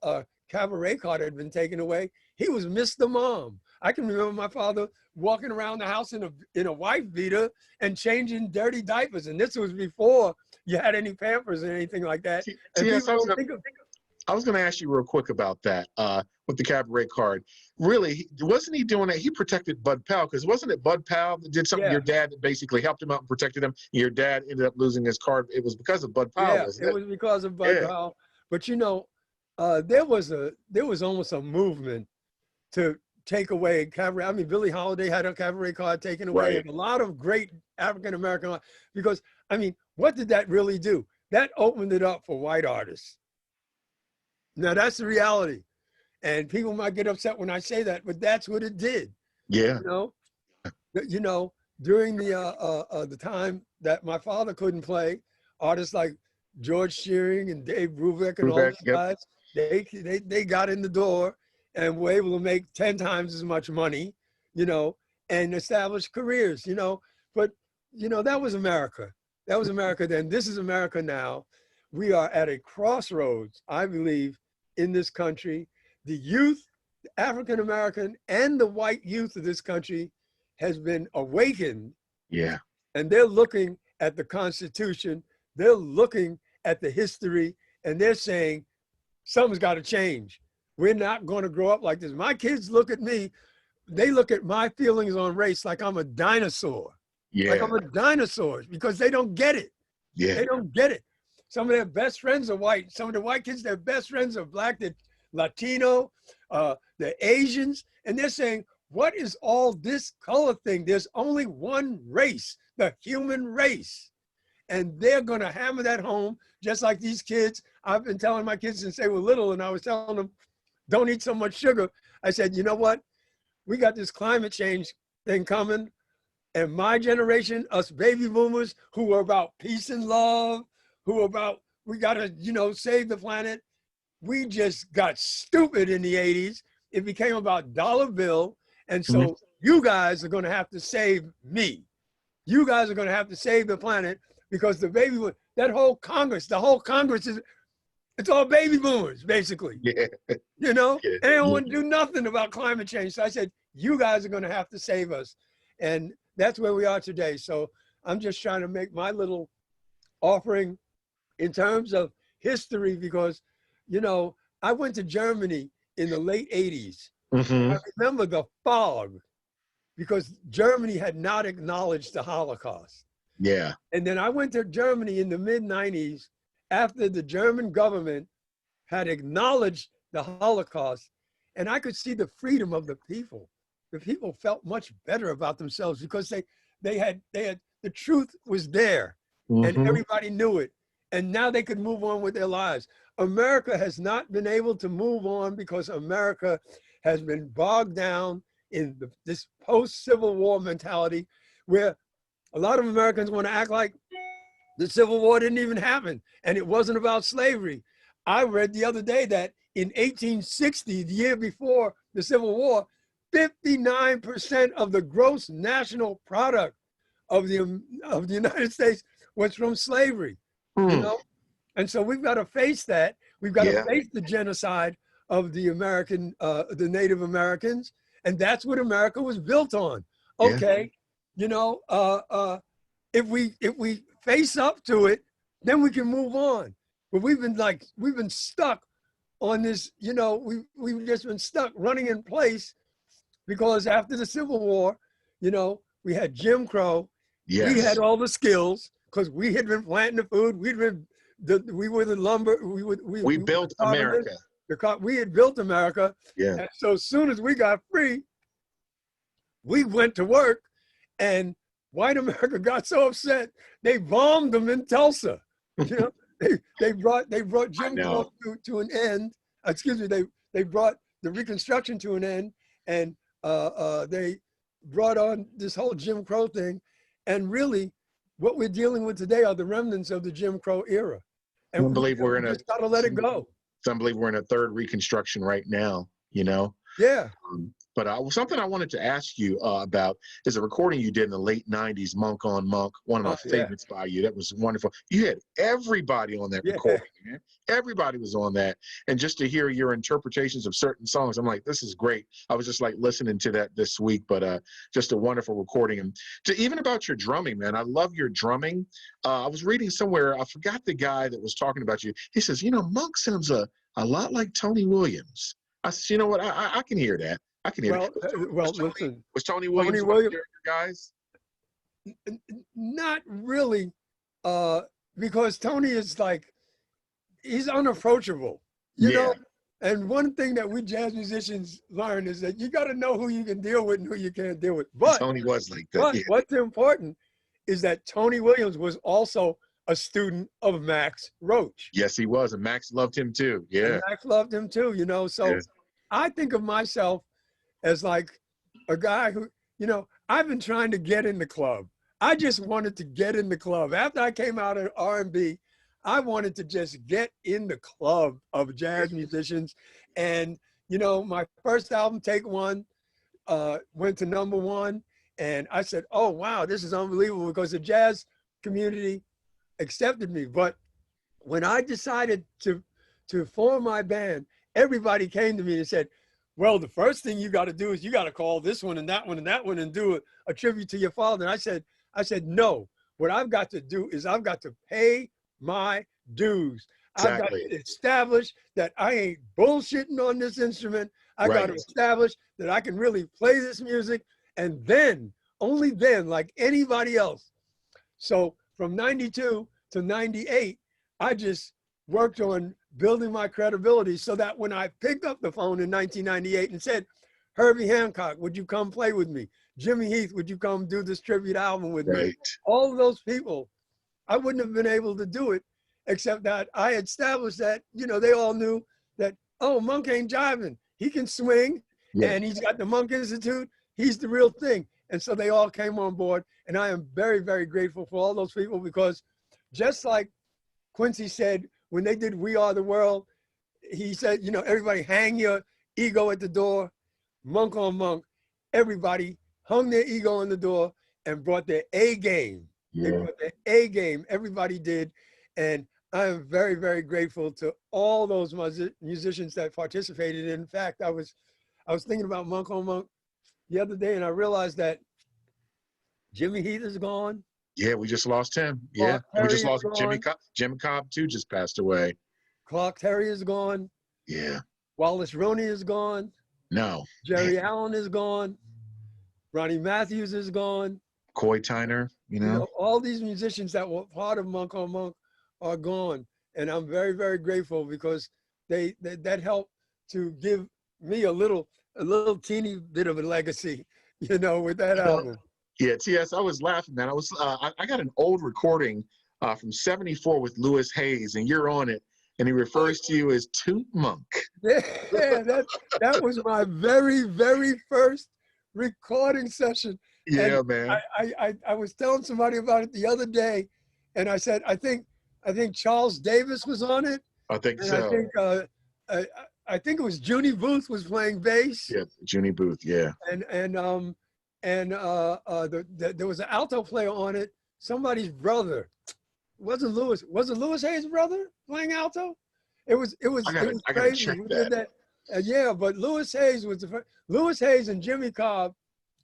cabaret card had been taken away, he was Mr. Mom. I can remember my father walking around the house in a wife beater and changing dirty diapers. And this was before you had any Pampers or anything like that. And Yes, people don't think of I was going to ask you real quick about that with the cabaret card. Really, wasn't he doing that? He protected Bud Powell, because wasn't it Bud Powell that did something? Yeah. Your dad that basically helped him out and protected him. Your dad ended up losing his card. It was because of Bud Powell, Yeah, wasn't it it? was because of Bud Yeah. Powell. But there was almost a movement to take away cabaret. I mean, Billie Holiday had her cabaret card taken away, Right. and a lot of great African American, because I mean, what did that really do? That opened it up for white artists. Now that's the reality, and people might get upset when I say that, but that's what it did. Yeah. During the time that my father couldn't play, artists like George Shearing and Dave Brubeck and all Brubeck, those yep. guys, they got in the door and were able to make 10 times as much money, and establish careers, But that was America. That was America then. This is America now. We are at a crossroads, I believe, in this country. The youth, the African American and the white youth of this country has been awakened, Yeah. and they're looking at the Constitution, they're looking at the history, and they're saying, something's got to change. We're not going to grow up like this. My kids look at me, they look at my feelings on race like I'm a dinosaur. Yeah. Like I'm a dinosaur, because they don't get it. Yeah. They don't get it. Some of their best friends are white. Some of the white kids, their best friends are black, they're Latino, they're Asians. And they're saying, what is all this color thing? There's only one race, the human race. And they're going to hammer that home, just like these kids. I've been telling my kids since they were little, and I was telling them, don't eat so much sugar. I said, you know what? We got this climate change thing coming. And my generation, us baby boomers who are about peace and love, who are about, we got to, save the planet. We just got stupid in the 80s. It became about dollar bill. And so you guys are going to have to save me. You guys are going to have to save the planet, because the whole Congress it's all baby boomers, basically. Yeah. And they don't Yeah. want to do nothing about climate change. So I said, you guys are going to have to save us. And that's where we are today. So I'm just trying to make my little offering in terms of history, because, I went to Germany in the late 80s. Mhm. I remember the fog, because Germany had not acknowledged the Holocaust. Yeah. And then I went to Germany in the mid-90s after the German government had acknowledged the Holocaust, and I could see the freedom of the people. The people felt much better about themselves, because they had the truth was there, and Mhm. everybody knew it. And now they could move on with their lives. America has not been able to move on because America has been bogged down in this post-Civil War mentality where a lot of Americans want to act like the Civil War didn't even happen and it wasn't about slavery. I read the other day that in 1860, the year before the Civil War, 59% of the gross national product of the United States was from slavery, you know? And so we've got to face that. We've got to face the genocide of the Native Americans. And that's what America was built on. Okay, you know, if we face up to it, then we can move on. But we've been stuck on this, you know, we've just been stuck running in place because after the Civil War, you know, we had Jim Crow. Yes. We had all the skills because we had been planting the food. We were the lumber. We built America. We had built America. Yeah. And so as soon as we got free, we went to work, and white America got so upset they bombed them in Tulsa. You know, they brought Jim Crow to an end. Excuse me. They brought the Reconstruction to an end, and they brought on this whole Jim Crow thing. And really, what we're dealing with today are the remnants of the Jim Crow era. And I believe we're in just gotta let it go. Some believe we're in a third Reconstruction right now, you know? Yeah. But something I wanted to ask you about is a recording you did in the late 90s, Monk on Monk, one of my favorites by you. That was wonderful. You had everybody on that recording, man. Everybody was on that. And just to hear your interpretations of certain songs, I'm like, this is great. I was just like listening to that this week, but just a wonderful recording. And even about your drumming, man, I love your drumming. I was reading somewhere, I forgot the guy that was talking about you. He says, you know, Monk sounds a lot like Tony Williams. I said, you know what, I can hear that. I can hear it. Listen. Was Tony Williams one of your guys? Not really, because Tony is like, he's unapproachable, you know? And one thing that we jazz musicians learn is that you got to know who you can deal with and who you can't deal with. But Tony was like that. But what's important is that Tony Williams was also a student of Max Roach. Yes, he was. And Max loved him too. Yeah. And Max loved him too, you know? So I think of myself as like a guy who, you know, I've been trying to get in the club. I just wanted to get in the club. After I came out of R&B, I wanted to just get in the club of jazz musicians. And, you know, my first album, Take One, went to #1. And I said, oh, wow, this is unbelievable because the jazz community accepted me. But when I decided to form my band, everybody came to me and said, well, the first thing you got to do is you got to call this one and that one and that one and do a tribute to your father. And I said, no, what I've got to do is I've got to pay my dues. Exactly. I've got to establish that I ain't bullshitting on this instrument. I got to establish that I can really play this music. And then, only then, like anybody else. So from 92 to 98, I just worked on building my credibility so that when I picked up the phone in 1998 and said, Herbie Hancock, would you come play with me? Jimmy Heath, would you come do this tribute album with me? All of those people, I wouldn't have been able to do it, except that I established that, you know, they all knew that, oh, Monk ain't jiving. He can swing, and he's got the Monk Institute. He's the real thing. And so they all came on board. And I am very, very grateful for all those people because just like Quincy said, when they did We Are the World, he said, you know, everybody hang your ego at the door, Monk on Monk. Everybody hung their ego on the door and brought their A game. They brought their A game. Everybody did. And I am very, very grateful to all those musicians that participated. In fact, I was thinking about Monk on Monk the other day, and I realized that Jimmy Heath is gone. Yeah, we just lost him. Yeah, we just lost Jimmy Cobb. Jim Cobb too just passed away. Clark Terry is gone. Yeah. Wallace Roney is gone. No. Jerry Allen is gone. Ronnie Matthews is gone. Coy Tyner, you know, all these musicians that were part of Monk on Monk are gone, and I'm very, very grateful because that helped to give me a little teeny bit of a legacy, you know, with that album. Yeah, TS, I was laughing, man. I got an old recording from '74 with Louis Hayes, and you're on it, and he refers to you as Toot Monk. Yeah, that was my very, very first recording session. And Yeah, man. I was telling somebody about it the other day, and I said, I think Charles Davis was on it, I think and I so. think I, I think it was Junie Booth was playing bass, Yeah, Junie Booth. Yeah. there was an alto player on it, somebody's brother. Was it Lewis Hayes' brother playing alto? I It was gotta crazy. check We did that. that. Yeah, but Lewis Hayes was the first. Lewis Hayes and Jimmy Cobb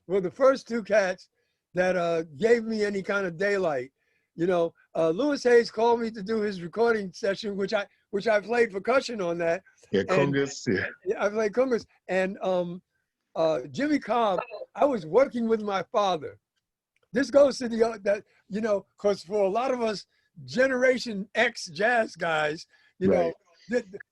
were the first two cats that gave me any kind of daylight. Lewis Hayes called me to do his recording session, which I played percussion on that, Yeah, and Kungus. Yeah. I played congas. And Jimmy Cobb, I was working with my father. This goes to that, because for a lot of us Generation X jazz guys, you Right.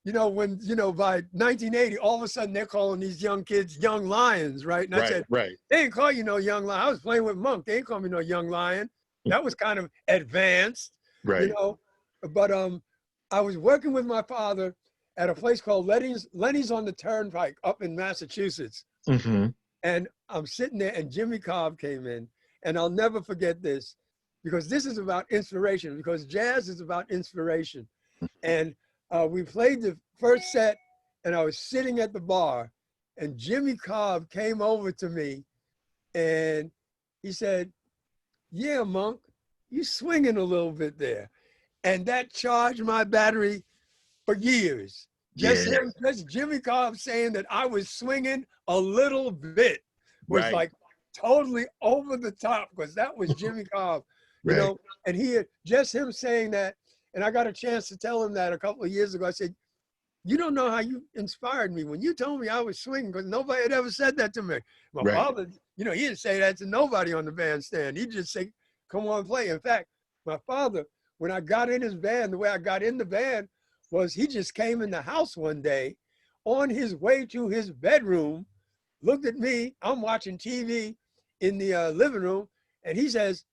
know, when, by 1980, all of a sudden they're calling these young kids young lions, right? And I Right. said, Right. they ain't call you no young lion. I was playing with Monk. They ain't call me no young lion. That was kind of advanced, you Right. know. But I was working with my father at a place called Lenny's on the Turnpike up in Massachusetts. Mm-hmm. And I'm sitting there, and Jimmy Cobb came in, and I'll never forget this, because this is about inspiration, because jazz is about inspiration. And we played the first set, and I was sitting at the bar, and Jimmy Cobb came over to me, and he said, "Yeah, Monk, you swinging a little bit there," and that charged my battery for years. Yeah. Just Jimmy Cobb saying that I was swinging a little bit was Right. like totally over the top, because that was Jimmy Cobb, Right. and just him saying that. And I got a chance to tell him that a couple of years ago. I said, "You don't know how you inspired me when you told me I was swinging, because nobody had ever said that to me." My Right. father, he didn't say that to nobody on the bandstand. He'd just say, "Come on, play." In fact, my father, when I got in his band, the way I got in the band was he just came in the house one day on his way to his bedroom, looked at me, I'm watching TV in the living room, and he says,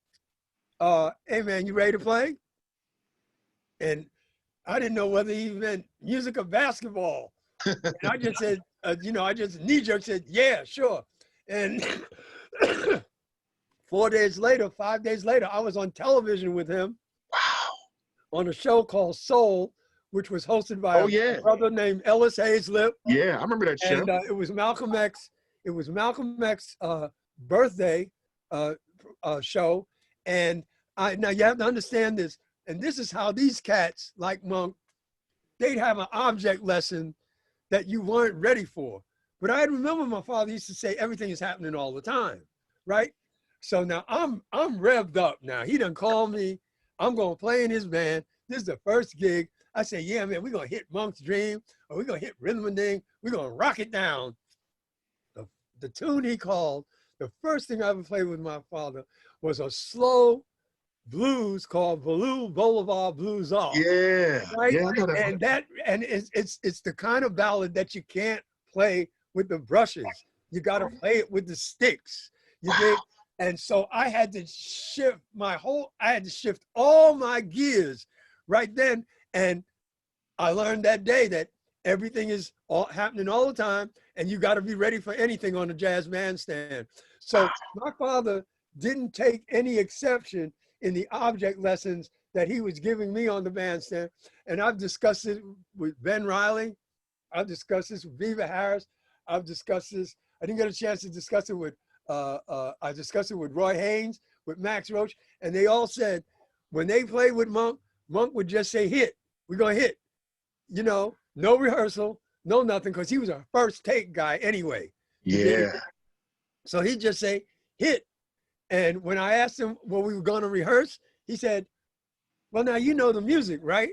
"Hey man, you ready to play?" And I didn't know whether he meant music or basketball. And I just said, I just knee jerk said, "Yeah, sure." And 5 days later, I was on television with him Wow. on a show called Soul, which was hosted by Oh a yeah. brother named Ellis Hazlip. Yeah. I remember that show. And it was Malcolm X. Birthday show. And now you have to understand this. And this is how these cats, like Monk, they'd have an object lesson that you weren't ready for. But I remember my father used to say everything is happening all the time, right? So now I'm revved up now. He done called me. I'm gonna play in his band. This is the first gig. I say, "Yeah, man, we're gonna hit Monk's Dream, or we're gonna hit Rhythm and Ding. We're gonna rock it down." The tune he called, the first thing I ever played with my father was a slow blues called Baloo Boulevard Blues Off. Yeah. Right? Yeah. I know that one. And it's the kind of ballad that you can't play with the brushes. You got to play it with the sticks. You dig? And so I had to shift all my gears right then. And I learned that day that everything is all happening all the time, and you got to be ready for anything on the jazz bandstand. So my father didn't take any exception in the object lessons that he was giving me on the bandstand. And I've discussed it with Ben Riley. I've discussed this with Viva Harris. I've discussed this. I didn't get a chance to discuss it with, I discussed it with Roy Haynes, with Max Roach. And they all said, when they played with Monk, Monk would just say, "Hit, we're gonna hit." No rehearsal, no nothing, because he was a first take guy anyway. Yeah. So he'd just say, "Hit." And when I asked him what we were gonna rehearse, he said, "Well, now you know the music, right?"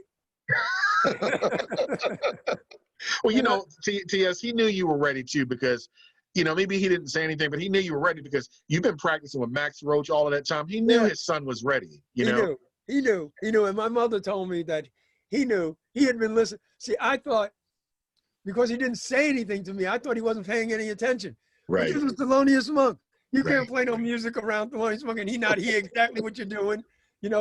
Well, TS, he knew you were ready too, because, maybe he didn't say anything, but he knew you were ready because you've been practicing with Max Roach all of that time. He knew his son was ready, He knew. And my mother told me that he knew. He had been listening. See, I thought, because he didn't say anything to me, I thought he wasn't paying any attention. Right. But this was Thelonious Monk. You can't play no music around Thelonious Monk and he not hear exactly what you're doing.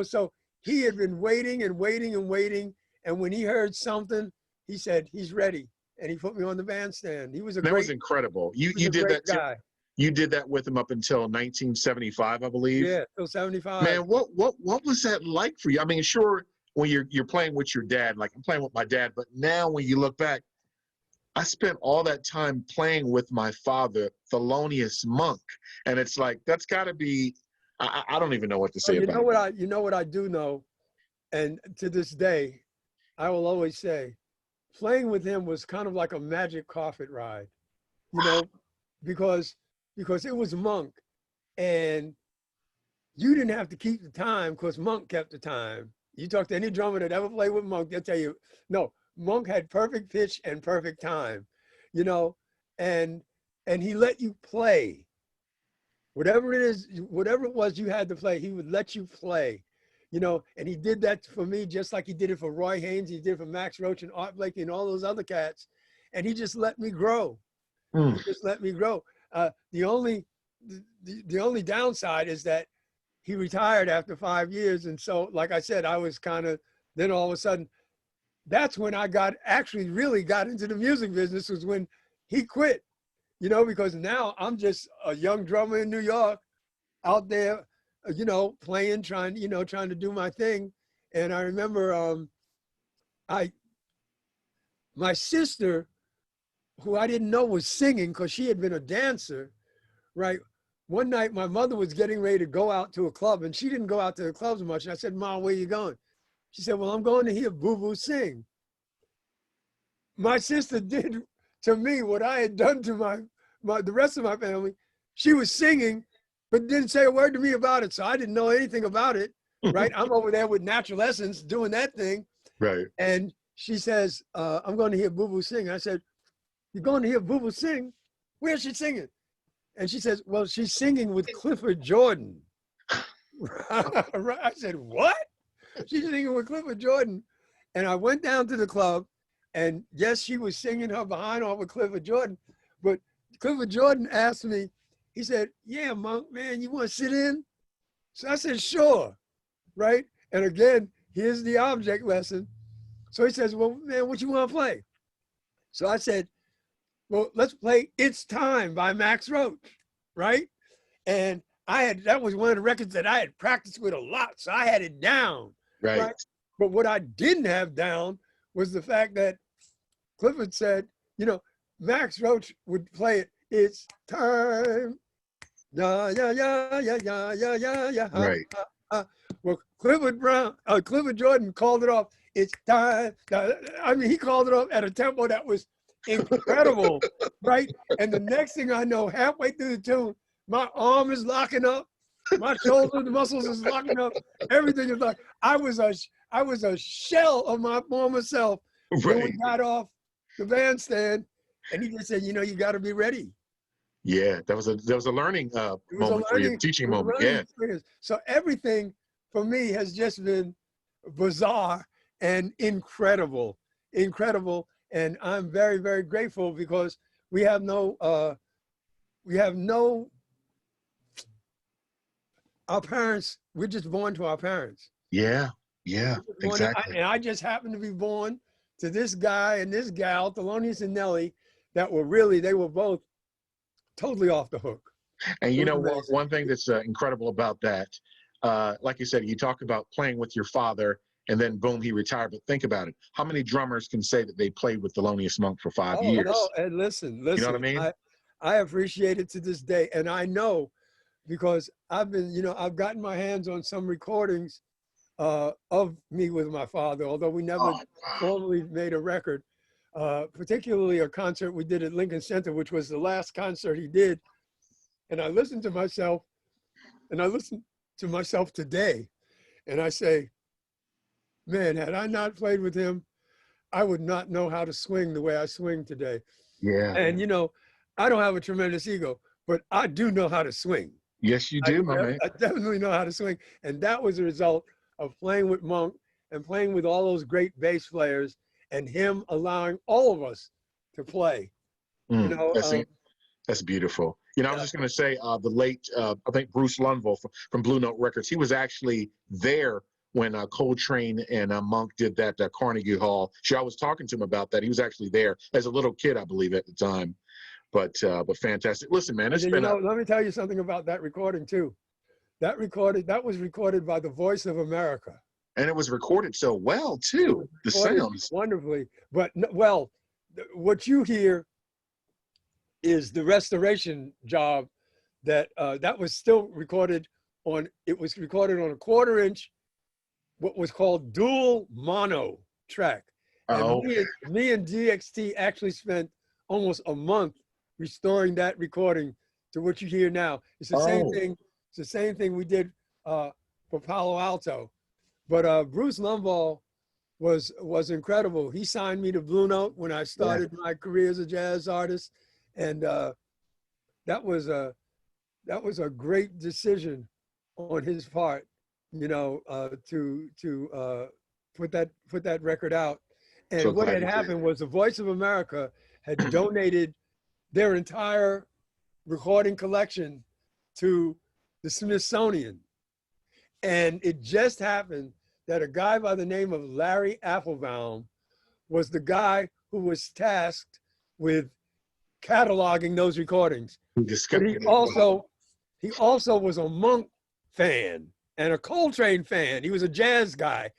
So he had been waiting and waiting and waiting. And when he heard something, he said, he's ready. And he put me on the bandstand. He was That was incredible. You did that too. Guy. you did that with him up until 1975, I believe. Yeah, till 75. Man, what was that like for you? I mean, sure, when you're playing with your dad, like I'm playing with my dad, but now when you look back, I spent all that time playing with my father, Thelonious Monk, and it's like that's got to be. I don't even know what to Oh, say about it. you know what I do know, and to this day, I will always say, playing with him was kind of like a magic carpet ride, you know, because it was Monk, and you didn't have to keep the time because Monk kept the time. You talk to any drummer that ever played with Monk, they'll tell you, no, Monk had perfect pitch and perfect time, you know, and he let you play. Whatever it is, whatever it was you had to play, he would let you play, you know, and he did that for me just like he did it for Roy Haynes, he did it for Max Roach and Art Blakey and all those other cats. And he just let me grow. Mm. He just let me grow. The only downside is that he retired after 5 years. And so, like I said, I was kind of, then all of a sudden, that's when I really got into the music business, was when he quit, you know, because now I'm just a young drummer in New York out there, you know, playing, trying to do my thing. And I remember my sister, who I didn't know was singing because she had been a dancer, right? One night my mother was getting ready to go out to a club, and she didn't go out to the clubs much. And I said, Mom, where you going? She said, well, I'm going to hear Boo Boo sing. My sister did to me what I had done to the rest of my family. She was singing, but didn't say a word to me about it. So I didn't know anything about it, right? I'm over there with Natural Essence doing that thing. Right. And she says, I'm going to hear Boo Boo sing. I said, you're going to hear Boo Boo sing? Where's she singing? And she says, well, she's singing with Clifford Jordan. I said, what? She's singing with Clifford Jordan. And I went down to the club, and yes, she was singing her behind off with Clifford Jordan. But Clifford Jordan asked me, he said, yeah, Monk, man, you want to sit in? So I said, sure, right? And again, here's the object lesson. So he says, well, man, what you want to play? So I said, well, let's play It's Time by Max Roach, right? And that was one of the records that I had practiced with a lot, so I had it down, right? But what I didn't have down was the fact that Clifford said, you know, Max Roach would play it, it's time, yeah, yeah, yeah, yeah, yeah, yeah, yeah, yeah. Right. Well, Clifford Jordan called it off, it's time. I mean, he called it off at a tempo that was incredible, right? And the next thing I know, halfway through the tune, my arm is locking up, my shoulder, the muscles is locking up, everything is like, I was a shell of my former self when we got off the bandstand, and he just said, you know, you got to be ready. Yeah, that was a learning moment for you, teaching moment. Yeah. Experience. So everything for me has just been bizarre and incredible. And I'm very, very grateful because we have no, our parents, we're just born to our parents. Yeah, exactly. And I just happened to be born to this guy and this gal, Thelonious and Nellie, they were both totally off the hook. And you know, one thing that's incredible about that, like you said, you talk about playing with your father, and then boom, he retired. But think about it. How many drummers can say that they played with Thelonious Monk for 5 years? No, and listen. You know what I mean? I appreciate it to this day. And I know because I've gotten my hands on some recordings of me with my father, although we never formally made a record, particularly a concert we did at Lincoln Center, which was the last concert he did. And I listened to myself, and I listen to myself today, and I say, man, had I not played with him, I would not know how to swing the way I swing today. Yeah. And, you know, I don't have a tremendous ego, but I do know how to swing. Yes, you do, my man. I definitely know how to swing. And that was a result of playing with Monk and playing with all those great bass players and him allowing all of us to play. You know, that's beautiful. You know, I was just going to say the late, I think Bruce Lundvall from Blue Note Records, he was actually there when Coltrane and Monk did that Carnegie Hall. I was talking to him about that. He was actually there as a little kid, I believe, at the time. but fantastic. Listen, man, it's And been a let me tell you something about that recording too. That was recorded by the Voice of America. and it was recorded so well too. The Recorded sounds. wonderfully. But well, what you hear is the restoration job that was still recorded on. It was recorded on a 1/4 inch, what was called dual mono track. And Oh, me and DXT actually spent almost a month restoring that recording to what you hear now. It's the same oh, thing. It's the same thing we did for Palo Alto. But Bruce Lumbaugh was incredible. He signed me to Blue Note when I started my career as a jazz artist, and that was a great decision on his part, to put that record out. so And what glad had you did. happened was the Voice of America had donated their entire recording collection to the Smithsonian. And it just happened that a guy by the name of Larry Applebaum was the guy who was tasked with cataloging those recordings. But he also was a Monk fan and a Coltrane fan. He was a jazz guy.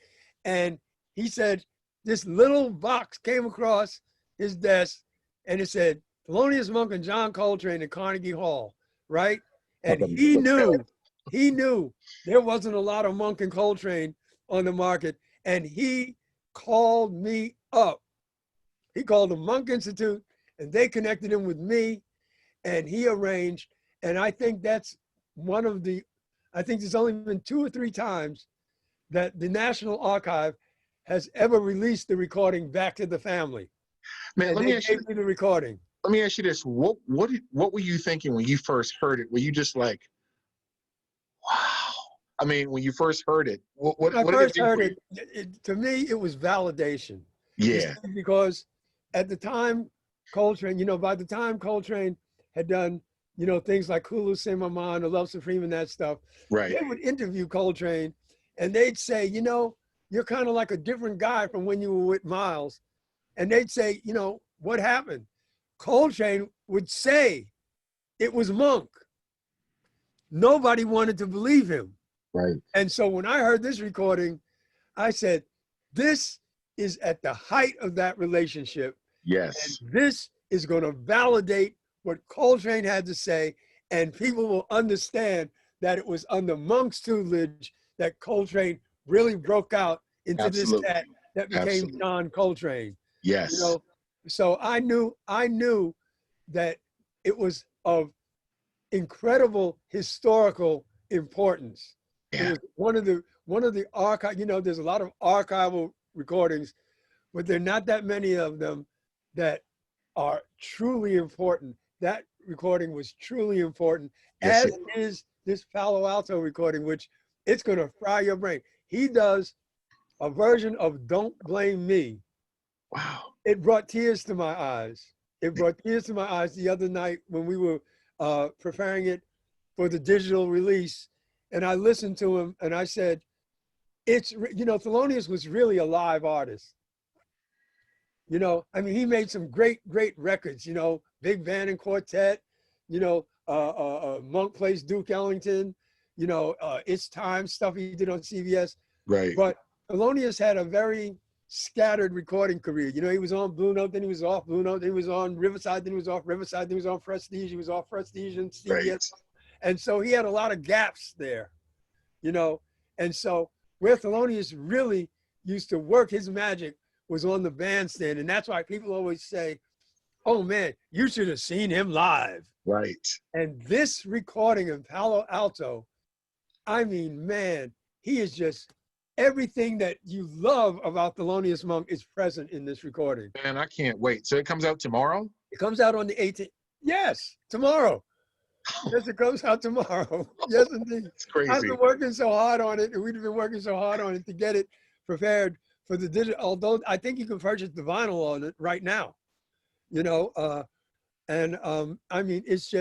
And he said this little box came across his desk and it said Thelonious Monk and John Coltrane at Carnegie Hall, right? And he knew there wasn't a lot of Monk and Coltrane on the market. And he called me up. He called the Monk Institute and they connected him with me, and he arranged. And I think that's I think there's only been 2 or 3 times that the National Archive has ever released the recording back to the family. Man, let me ask you the recording. Let me ask you this. What were you thinking when you first heard it? Were you just like, wow? I mean, when you first heard it, what When I did first it do heard for you? it, to me, it was validation. Yeah, Because at the time, Coltrane, by the time Coltrane had done, things like Hulu Say Mama and The Love Supreme and that stuff, right. they would interview Coltrane and they'd say, you're kind of like a different guy from when you were with Miles. And they'd say, what happened? Coltrane would say it was Monk. Nobody wanted to believe him. Right. And so when I heard this recording, I said, this is at the height of that relationship. Yes. And this is going to validate what Coltrane had to say, and people will understand that it was under Monk's tutelage that Coltrane really broke out into Absolutely. this cat that became Absolutely. John Coltrane. Yes. So I knew that it was of incredible historical importance. Yeah. It was one of the archive. There's a lot of archival recordings, but there are not that many of them that are truly important. That recording was truly important, Yes, as is this Palo Alto recording, which it's going to fry your brain. He does a version of Don't Blame Me. Wow. It brought tears to my eyes. It brought tears to my eyes the other night when we were preparing it for the digital release. And I listened to him and I said, Thelonious was really a live artist. He made some great records, Big Band and Quartet, Monk Plays Duke Ellington, It's Time stuff he did on CBS. Right. But Thelonious had a very scattered recording career. He was on Blue Note, then he was off Blue Note, then he was on Riverside, then he was off Riverside, then he was on Prestige, he was off Prestige and CBS. Right. And so he had a lot of gaps there, And so where Thelonious really used to work his magic was on the bandstand. And that's why people always say, oh man, you should have seen him live. Right. And this recording of Palo Alto, I mean, man, he is just everything that you love about Thelonious Monk is present in this recording. Man, I can't wait. So it comes out tomorrow? It comes out on the 18th. Yes, tomorrow. Yes, it comes out tomorrow. Yes, indeed. It's crazy. I've been working so hard on it, and we've been working so hard on it to get it prepared for the digital, although I think you can purchase the vinyl on it right now, I mean, it's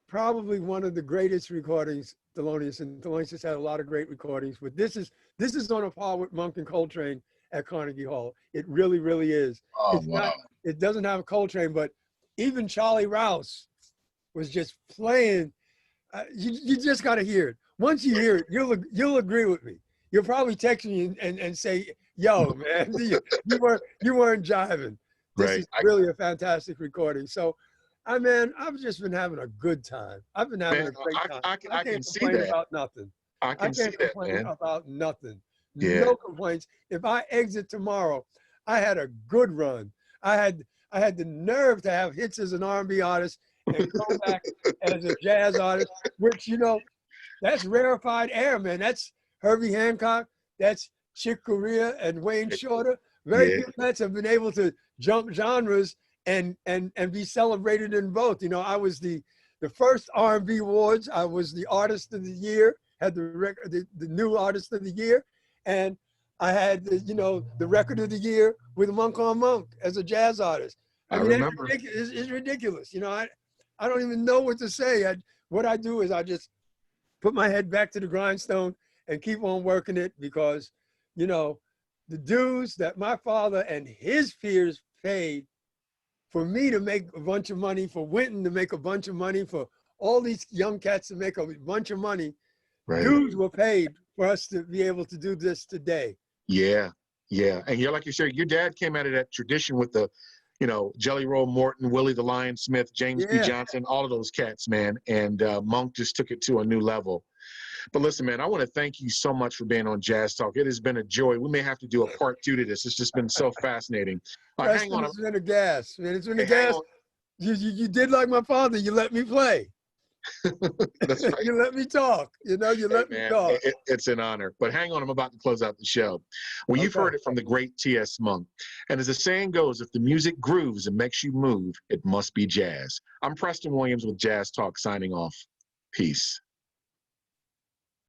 probably one of the greatest recordings Thelonious, and Thelonious has had a lot of great recordings, but this is on a par with Monk and Coltrane at Carnegie Hall. It really, really is. Oh, It's wow. it doesn't have Coltrane, but even Charlie Rouse was just playing. You just got to hear it. Once you hear it, you'll agree with me. You'll probably text me and say, "Yo, man, you weren't jiving." This Right. is really a fantastic recording. So, I've just been having a good time. I've been having Man, a great time. I I can can't see complain that. about nothing. I I can see can't that, complain man. about nothing. Yeah. No complaints. If I exit tomorrow, I had a good run. I had I had the nerve to have hits as an R&B artist and come back as a jazz artist, which that's rarefied air, man. That's Herbie Hancock. That's Chick Corea and Wayne Shorter. Very Yeah. few cats have been able to jump genres and be celebrated in both. I was the first R&B awards. I was the artist of the year. Had the record, the new artist of the year, and I had the record of the year with Monk on Monk as a jazz artist. I That's remember. ridiculous. It's ridiculous. I don't even know what to say. What I do is I just put my head back to the grindstone and keep on working it because, the dues that my father and his peers paid for me to make a bunch of money, for Wynton to make a bunch of money, for all these young cats to make a bunch of money, Right. dues were paid for us to be able to do this today. Yeah. Yeah. And like you said, your dad came out of that tradition with the, Jelly Roll Morton, Willie the Lion Smith, James P. Yeah. Johnson, all of those cats, man. And Monk just took it to a new level. But listen, man, I want to thank you so much for being on Jazz Talk. It has been a joy. We may have to do a part 2 to this. It's just been so fascinating. Hang on. It's been a gas, man. It's been a Hey, hang gas. on. You did like my father. You let me play. That's right. You let me talk. You let me talk. It's an honor. But hang on, I'm about to close out the show. Well, you've heard it from the great T.S. Monk. And as the saying goes, if the music grooves and makes you move, it must be jazz. I'm Preston Williams with Jazz Talk signing off. Peace.